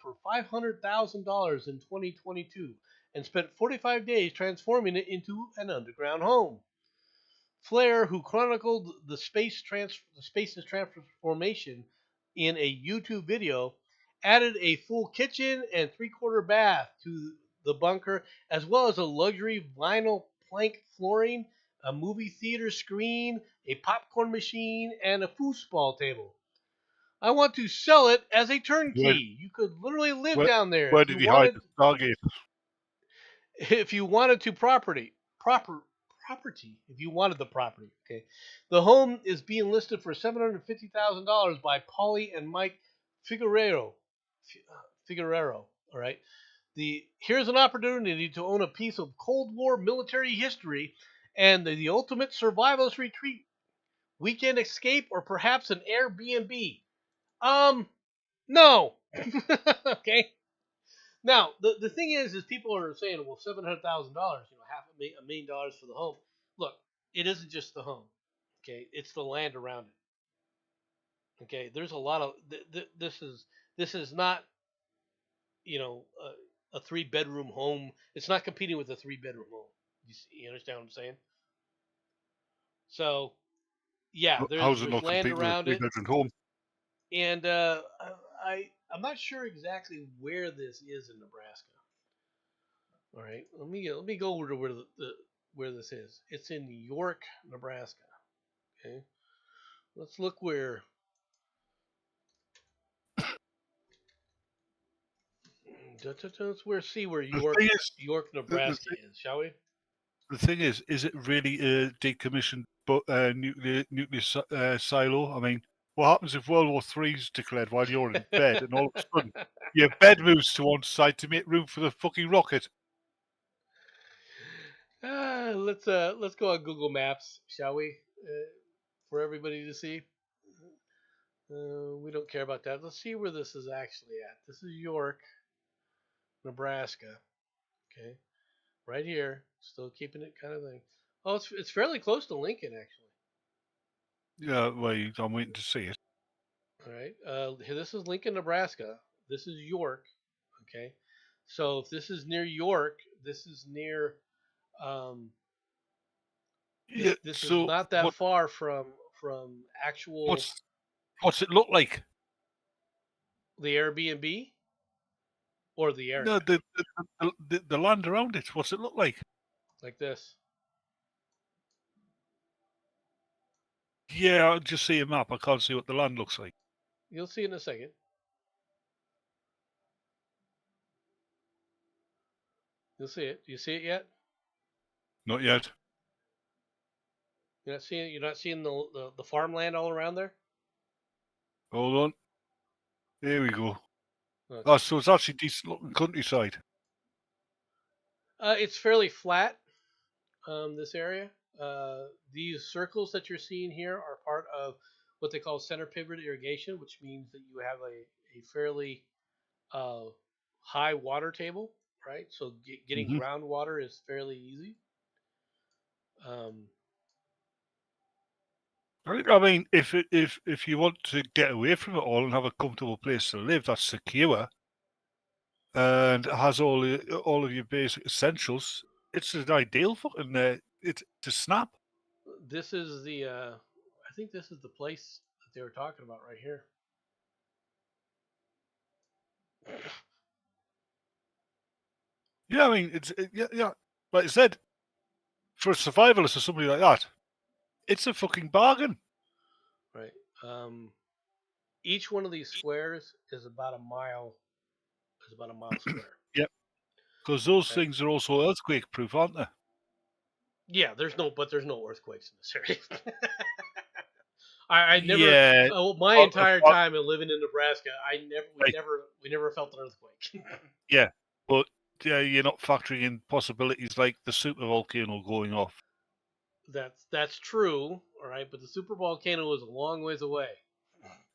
for $500,000 in 2022 and spent 45 days transforming it into an underground home. Flair, who chronicled the space's transformation in a YouTube video, added a full kitchen and three-quarter bath to the bunker, as well as a luxury vinyl plank flooring, a movie theater screen, a popcorn machine, and a foosball table. I want to sell it as a Where, turnkey. You could literally live where, down there where did he hide the Stargate? if you wanted to property if you wanted the property. Okay, the home is being listed for $750,000 by Polly and Mike Figueroa. Figueroa. All right. Here's an opportunity to own a piece of Cold War military history and the ultimate survivalist retreat, weekend escape, or perhaps an Airbnb. No. Okay. Now, the thing is people are saying, well, $700,000, $500,000 for the home. Look, it isn't just the home. Okay, it's the land around it. Okay, there's a lot of this is not a 3 bedroom home. It's not competing with a 3 bedroom home. You understand what I'm saying? So yeah, How's it there's not land complete with a around it, three-bedroom home? and I'm not sure exactly where this is in Nebraska. All right, let me go over to where this is. It's in York, Nebraska. Okay, let's look where. Let's see where The thing is, York, the, the, Nebraska is, shall we? the thing is it really a decommissioned nuclear silo? I mean, what happens if World War III's declared while you're in bed, and all of a sudden your bed moves to one side to make room for the fucking rocket? Let's go on Google Maps, shall we? For everybody to see. We don't care about that. Let's see where this is actually at. This is York, Nebraska. Okay, right here. Still keeping it kind of thing. Oh, it's fairly close to Lincoln actually. Yeah, well, I'm waiting to see it. All right. Here, this is Lincoln, Nebraska. This is York. Okay. So if this is near York, this is near. Um, Yeah. this is So not that far from actual what's it look like? the Airbnb or the area. No, the land around it. What's it look like? Like this. Yeah, I just see a map. I can't see what the land looks like. You'll see in a second. You'll see it. You see it yet? Not yet. You're not seeing. You're not seeing the farmland all around there. Hold on. There we go. Okay. Oh, so it's actually decent looking countryside. It's fairly flat. This area. These circles that you're seeing here are part of what they call center pivot irrigation, which means that you have a fairly uh, high water table, right? So getting Mm-hmm. groundwater is fairly easy. Um, I mean, if you want to get away from it all and have a comfortable place to live that's secure and has all of your basic essentials, it's an ideal fucking it's to snap. this is the. I think this is the place that they were talking about right here. Yeah, I mean, yeah. Like I said, for a survivalist or somebody like that, it's a fucking bargain. Right. Each one of these squares is about a mile. Is about a mile square. Yep. Because those Okay. things are also earthquake proof, aren't they? Yeah, there's no earthquakes in this area. I never, Yeah. my entire time in living in Nebraska, we never felt an earthquake. Yeah, but you're not factoring in possibilities like the super volcano going off. That's true, all right. But the super volcano is a long ways away.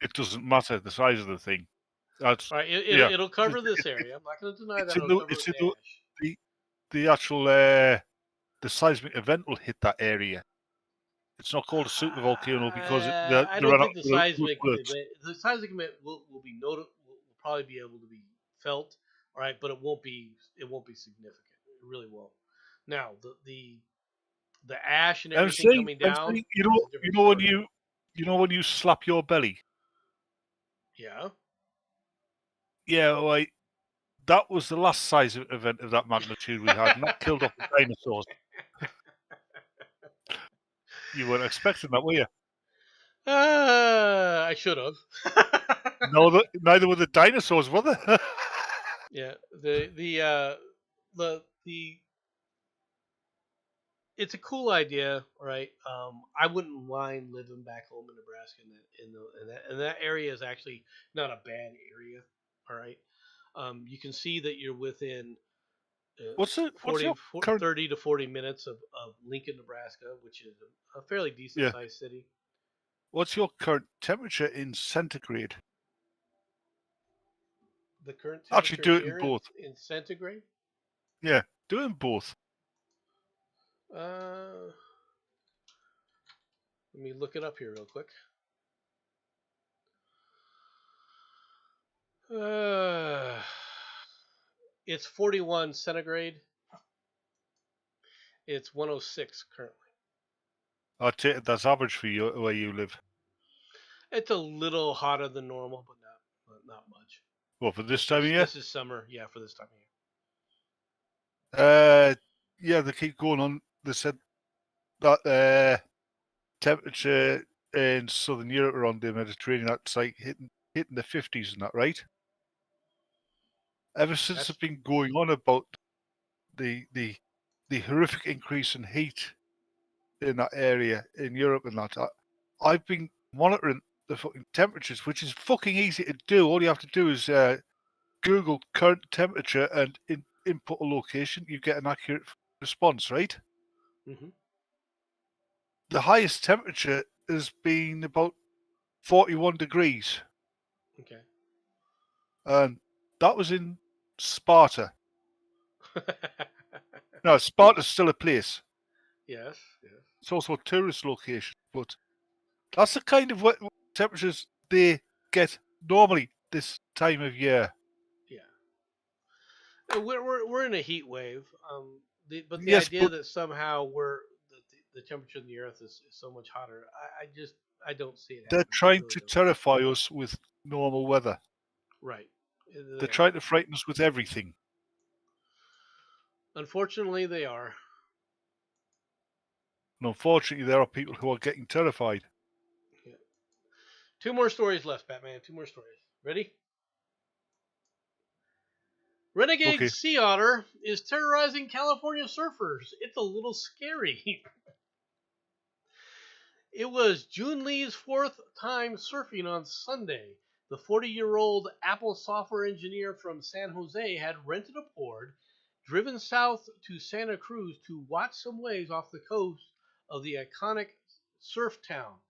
It doesn't matter the size of the thing. That's All right, it'll cover this area. I'm not going to deny that it'll cover the actual the seismic event will hit that area. It's not called a super volcano because I don't think the seismic event will probably be able to be felt, all right, but it won't be significant. It really won't. Now the ash and everything coming down. You know when you slap your belly. Yeah. Yeah, like that was the last seismic event of that magnitude we had, and that killed off the dinosaurs. You weren't expecting that, were you? I should have. No, neither were the dinosaurs, were they? Yeah. The it's a cool idea, right? I wouldn't mind living back home in Nebraska, and that area is actually not a bad area. All right. You can see that you're within What's your current 30 to 40 minutes of Lincoln, Nebraska, which is a fairly decent sized city. What's your current temperature in centigrade? The current temperature Actually, do it in here both. in centigrade. Yeah, do it in both. Let me look it up here real quick. It's 41 centigrade. It's 106 currently. I take it that's average for you where you live. It's a little hotter than normal, but not much. Well, for this time of year? This is summer, yeah, for this time of year. Yeah, they keep going on. They said that temperature in southern Europe around the Mediterranean, that's like hitting the 50s, isn't that right? Ever since it's been going on about the the horrific increase in heat in that area in Europe and that, I've been monitoring the fucking temperatures, which is fucking easy to do. All you have to do is Google current temperature and input a location. You get an accurate response, right? Mm-hmm. The highest temperature has been about 41 degrees, Okay. and that was in Sparta. No, Sparta's still a place. Yes. Yes. It's also a tourist location, but that's the kind of temperatures they get normally this time of year. Yeah. We're in a heat wave. But the Yes, idea but that somehow the temperature in the Earth is so much hotter, I don't see it they're happening. I trying really to don't. terrify us with normal weather. Right. They're trying to frighten us with everything. Unfortunately, they are. And unfortunately, there are people who are getting terrified. Yeah. 2 more stories left, Batman. 2 more stories. Ready? Renegade Okay. sea otter is terrorizing California surfers. It's a little scary. It was June Lee's 4th time surfing on Sunday. The 40-year-old Apple software engineer from San Jose had rented a board, driven south to Santa Cruz to watch some waves off the coast of the iconic surf town.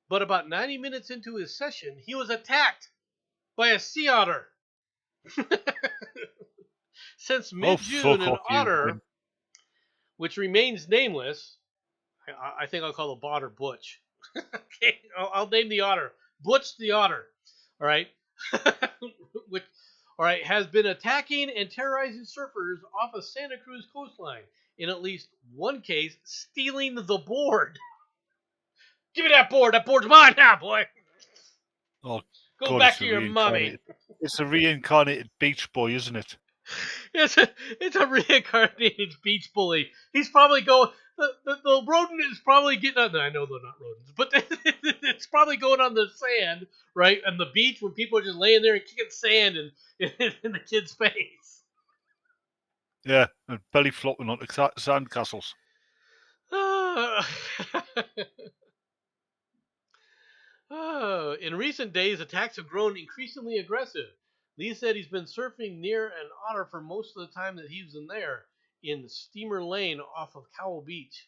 But about 90 minutes into his session, he was attacked by a sea otter. Since Oh, mid-June, fuck an off, you. otter, which remains nameless, I think I'll call the otter Butch. Okay, I'll name the otter Butch the otter. All right, which, all right, has been attacking and terrorizing surfers off of Santa Cruz coastline. In at least one case, stealing the board. Give me that board. That board's mine now, boy. Oh, Go God, back to your mommy. It's a reincarnated beach boy, isn't it? It's a reincarnated beach bully. He's probably going. The rodent is probably getting on. I know they're not rodents, but it's probably going on the sand, right, on the beach when people are just laying there and kicking sand in the kid's face. Yeah, and belly flopping onto sandcastles. In recent days, attacks have grown increasingly aggressive. Lee said he's been surfing near an otter for most of the time that he was in there, in Steamer Lane off of Cowell Beach.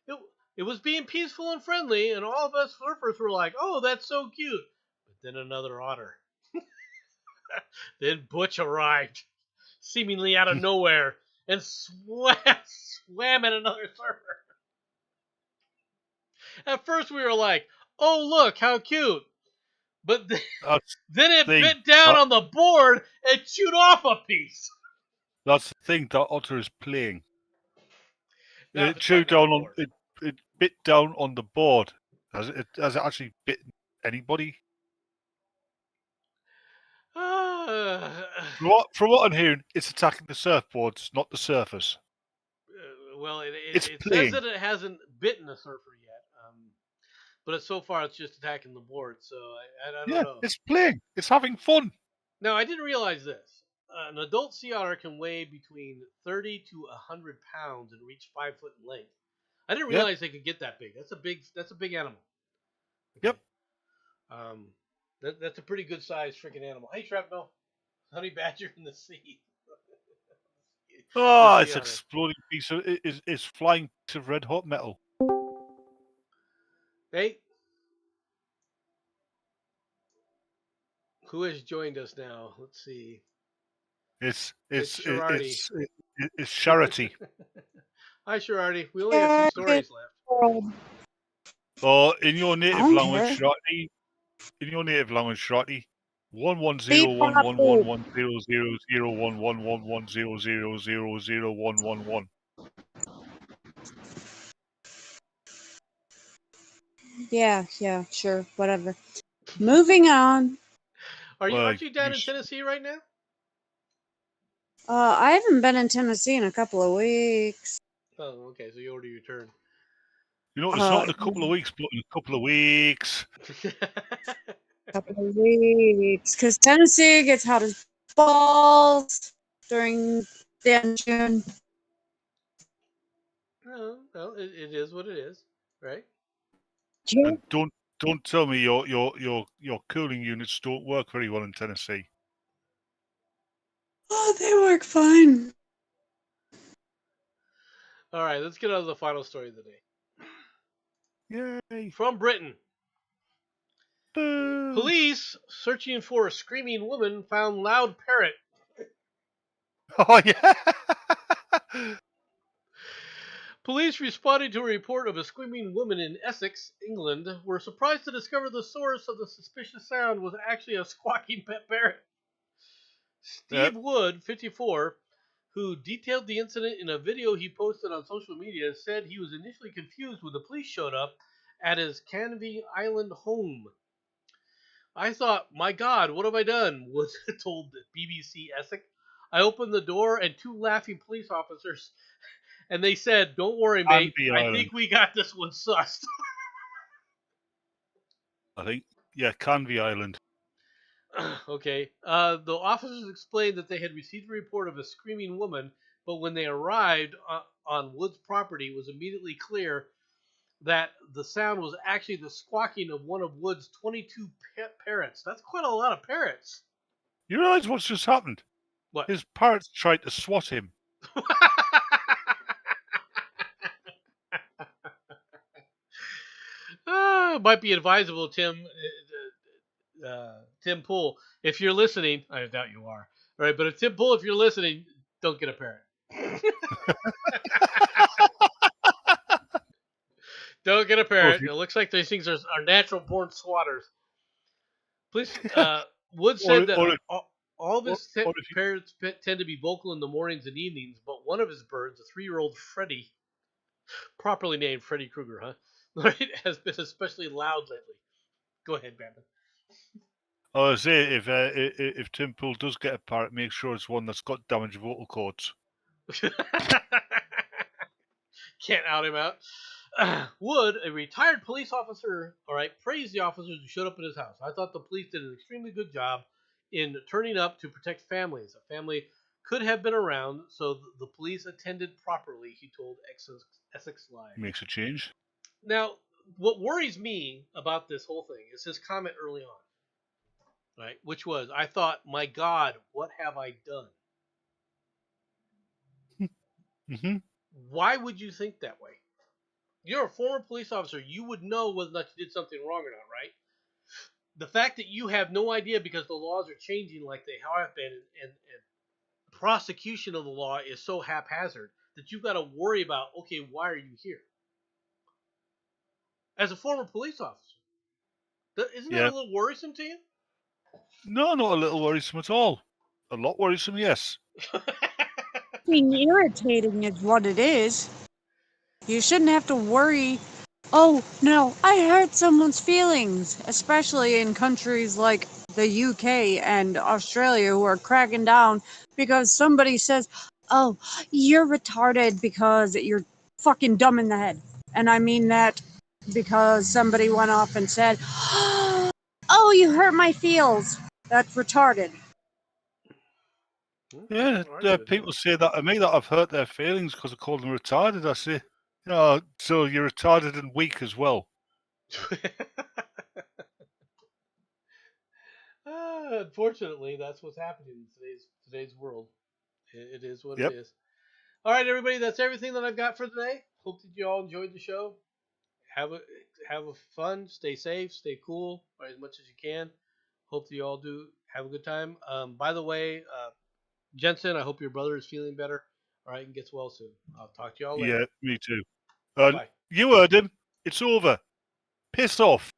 It, it was being peaceful and friendly, and all of us surfers were like, oh, that's so cute. But then another otter. Then Butch arrived, seemingly out of nowhere, and swam at another surfer. At first, we were like, oh, look, how cute. But then it bit down on the board and chewed off a piece. That's the thing, that otter is playing. Now It chewed down on it bit down on the board. Has it actually bitten anybody? From what I'm hearing, it's attacking the surfboards, not the surfers. Well, it playing. says that it hasn't bitten a surfer yet, but so far it's just attacking the board. So I don't know. It's playing. It's having fun. Now, I didn't realize this. An adult sea otter can weigh between 30 to 100 pounds and reach 5 foot in length. I didn't realize they could get that big. That's a big animal. Okay. Yep. That's a pretty good sized freaking animal. Hey, Shrapnel, honey badger in the sea. Oh, it's exploding piece of it's flying piece of red hot metal. Hey, who has joined us now? Let's see. It's Sharardi. It's Charity. Hi, Sharardi. We only have 2 stories left. Oh, in your native language, Sharity. In your native language, Sharity. 1101110000111100001111. Yeah, sure, whatever. Moving on. Aren't you down in Tennessee right now? I haven't been in Tennessee in a couple of weeks. Oh, okay. So you already returned. You know, it's not in a couple of weeks, but in a couple of weeks. Couple of weeks, because Tennessee gets hot as balls during the end of June. Well, it is what it is, right? Joe, And don't tell me your cooling units don't work very well in Tennessee. oh, they work fine. All right, let's get on to the final story of the day. Yay! From Britain, Boo! police searching for a screaming woman found loud parrot. Oh yeah. Police responding to a report of a screaming woman in Essex, England, were surprised to discover the source of the suspicious sound was actually a squawking pet parrot. Yep. Steve Wood, 54, who detailed the incident in a video he posted on social media, said he was initially confused when the police showed up at his Canvey Island home. I thought, my God, what have I done? Wood told BBC Essex. I opened the door and two laughing police officers, and they said, "Don't worry, mate. Canvey I Island. think we got this one sussed." I think Canvey Island. Okay. The officers explained that they had received a report of a screaming woman, but when they arrived on Wood's property, it was immediately clear that the sound was actually the squawking of one of Wood's 22 pet parrots. That's quite a lot of parrots. You realise what's just happened? What? His parrots tried to swat him. Might be advisable, Tim. Tim Pool, if you're listening, I doubt you are. All right, but if Tim Pool, if you're listening, don't get a parrot. Don't get a parrot. It looks like these things are natural born swatters. Please, Wood said that all of his parrots tend to be vocal in the mornings and evenings, but one of his birds, a 3-year-old Freddy, properly named Freddy Krueger, huh? Right, has been especially loud lately. Go ahead, Batman. I was say if Tim Pool does get a parrot, make sure it's one that's got damaged vocal cords. Can't out him out. Wood, a retired police officer, all right, praised the officers who showed up at his house. I thought the police did an extremely good job in turning up to protect families. A family could have been around, so the police attended properly, he told Essex Live. Makes a change. Now, what worries me about this whole thing is his comment early on, right? Which was, I thought, my God, what have I done? Mm-hmm. Why would you think that way? You're a former police officer. You would know whether or not you did something wrong or not, right? The fact that you have no idea because the laws are changing like they have been, and prosecution of the law is so haphazard that you've got to worry about, okay, why are you here? As a former police officer, isn't that a little worrisome to you? No, not a little worrisome at all. A lot worrisome, yes. Irritating is what it is. You shouldn't have to worry. Oh, no, I hurt someone's feelings, especially in countries like the UK and Australia who are cracking down because somebody says, oh, you're retarded because you're fucking dumb in the head. And I mean that because somebody went off and said, oh, you hurt my feels. That's retarded. Yeah, people say that to me, that I've hurt their feelings because I called them retarded. I say, so you're retarded and weak as well. Unfortunately, that's what's happening in today's world. It is what it is. All right, everybody, that's everything that I've got for today. Hope that you all enjoyed the show. Have a fun. Stay safe. Stay cool, or as much as you can. Hope that you all do have a good time. By the way, Jensen, I hope your brother is feeling better. All right, and gets well soon. I'll talk to you all later. Yeah, me too. Bye. You heard him. It's over. Piss off.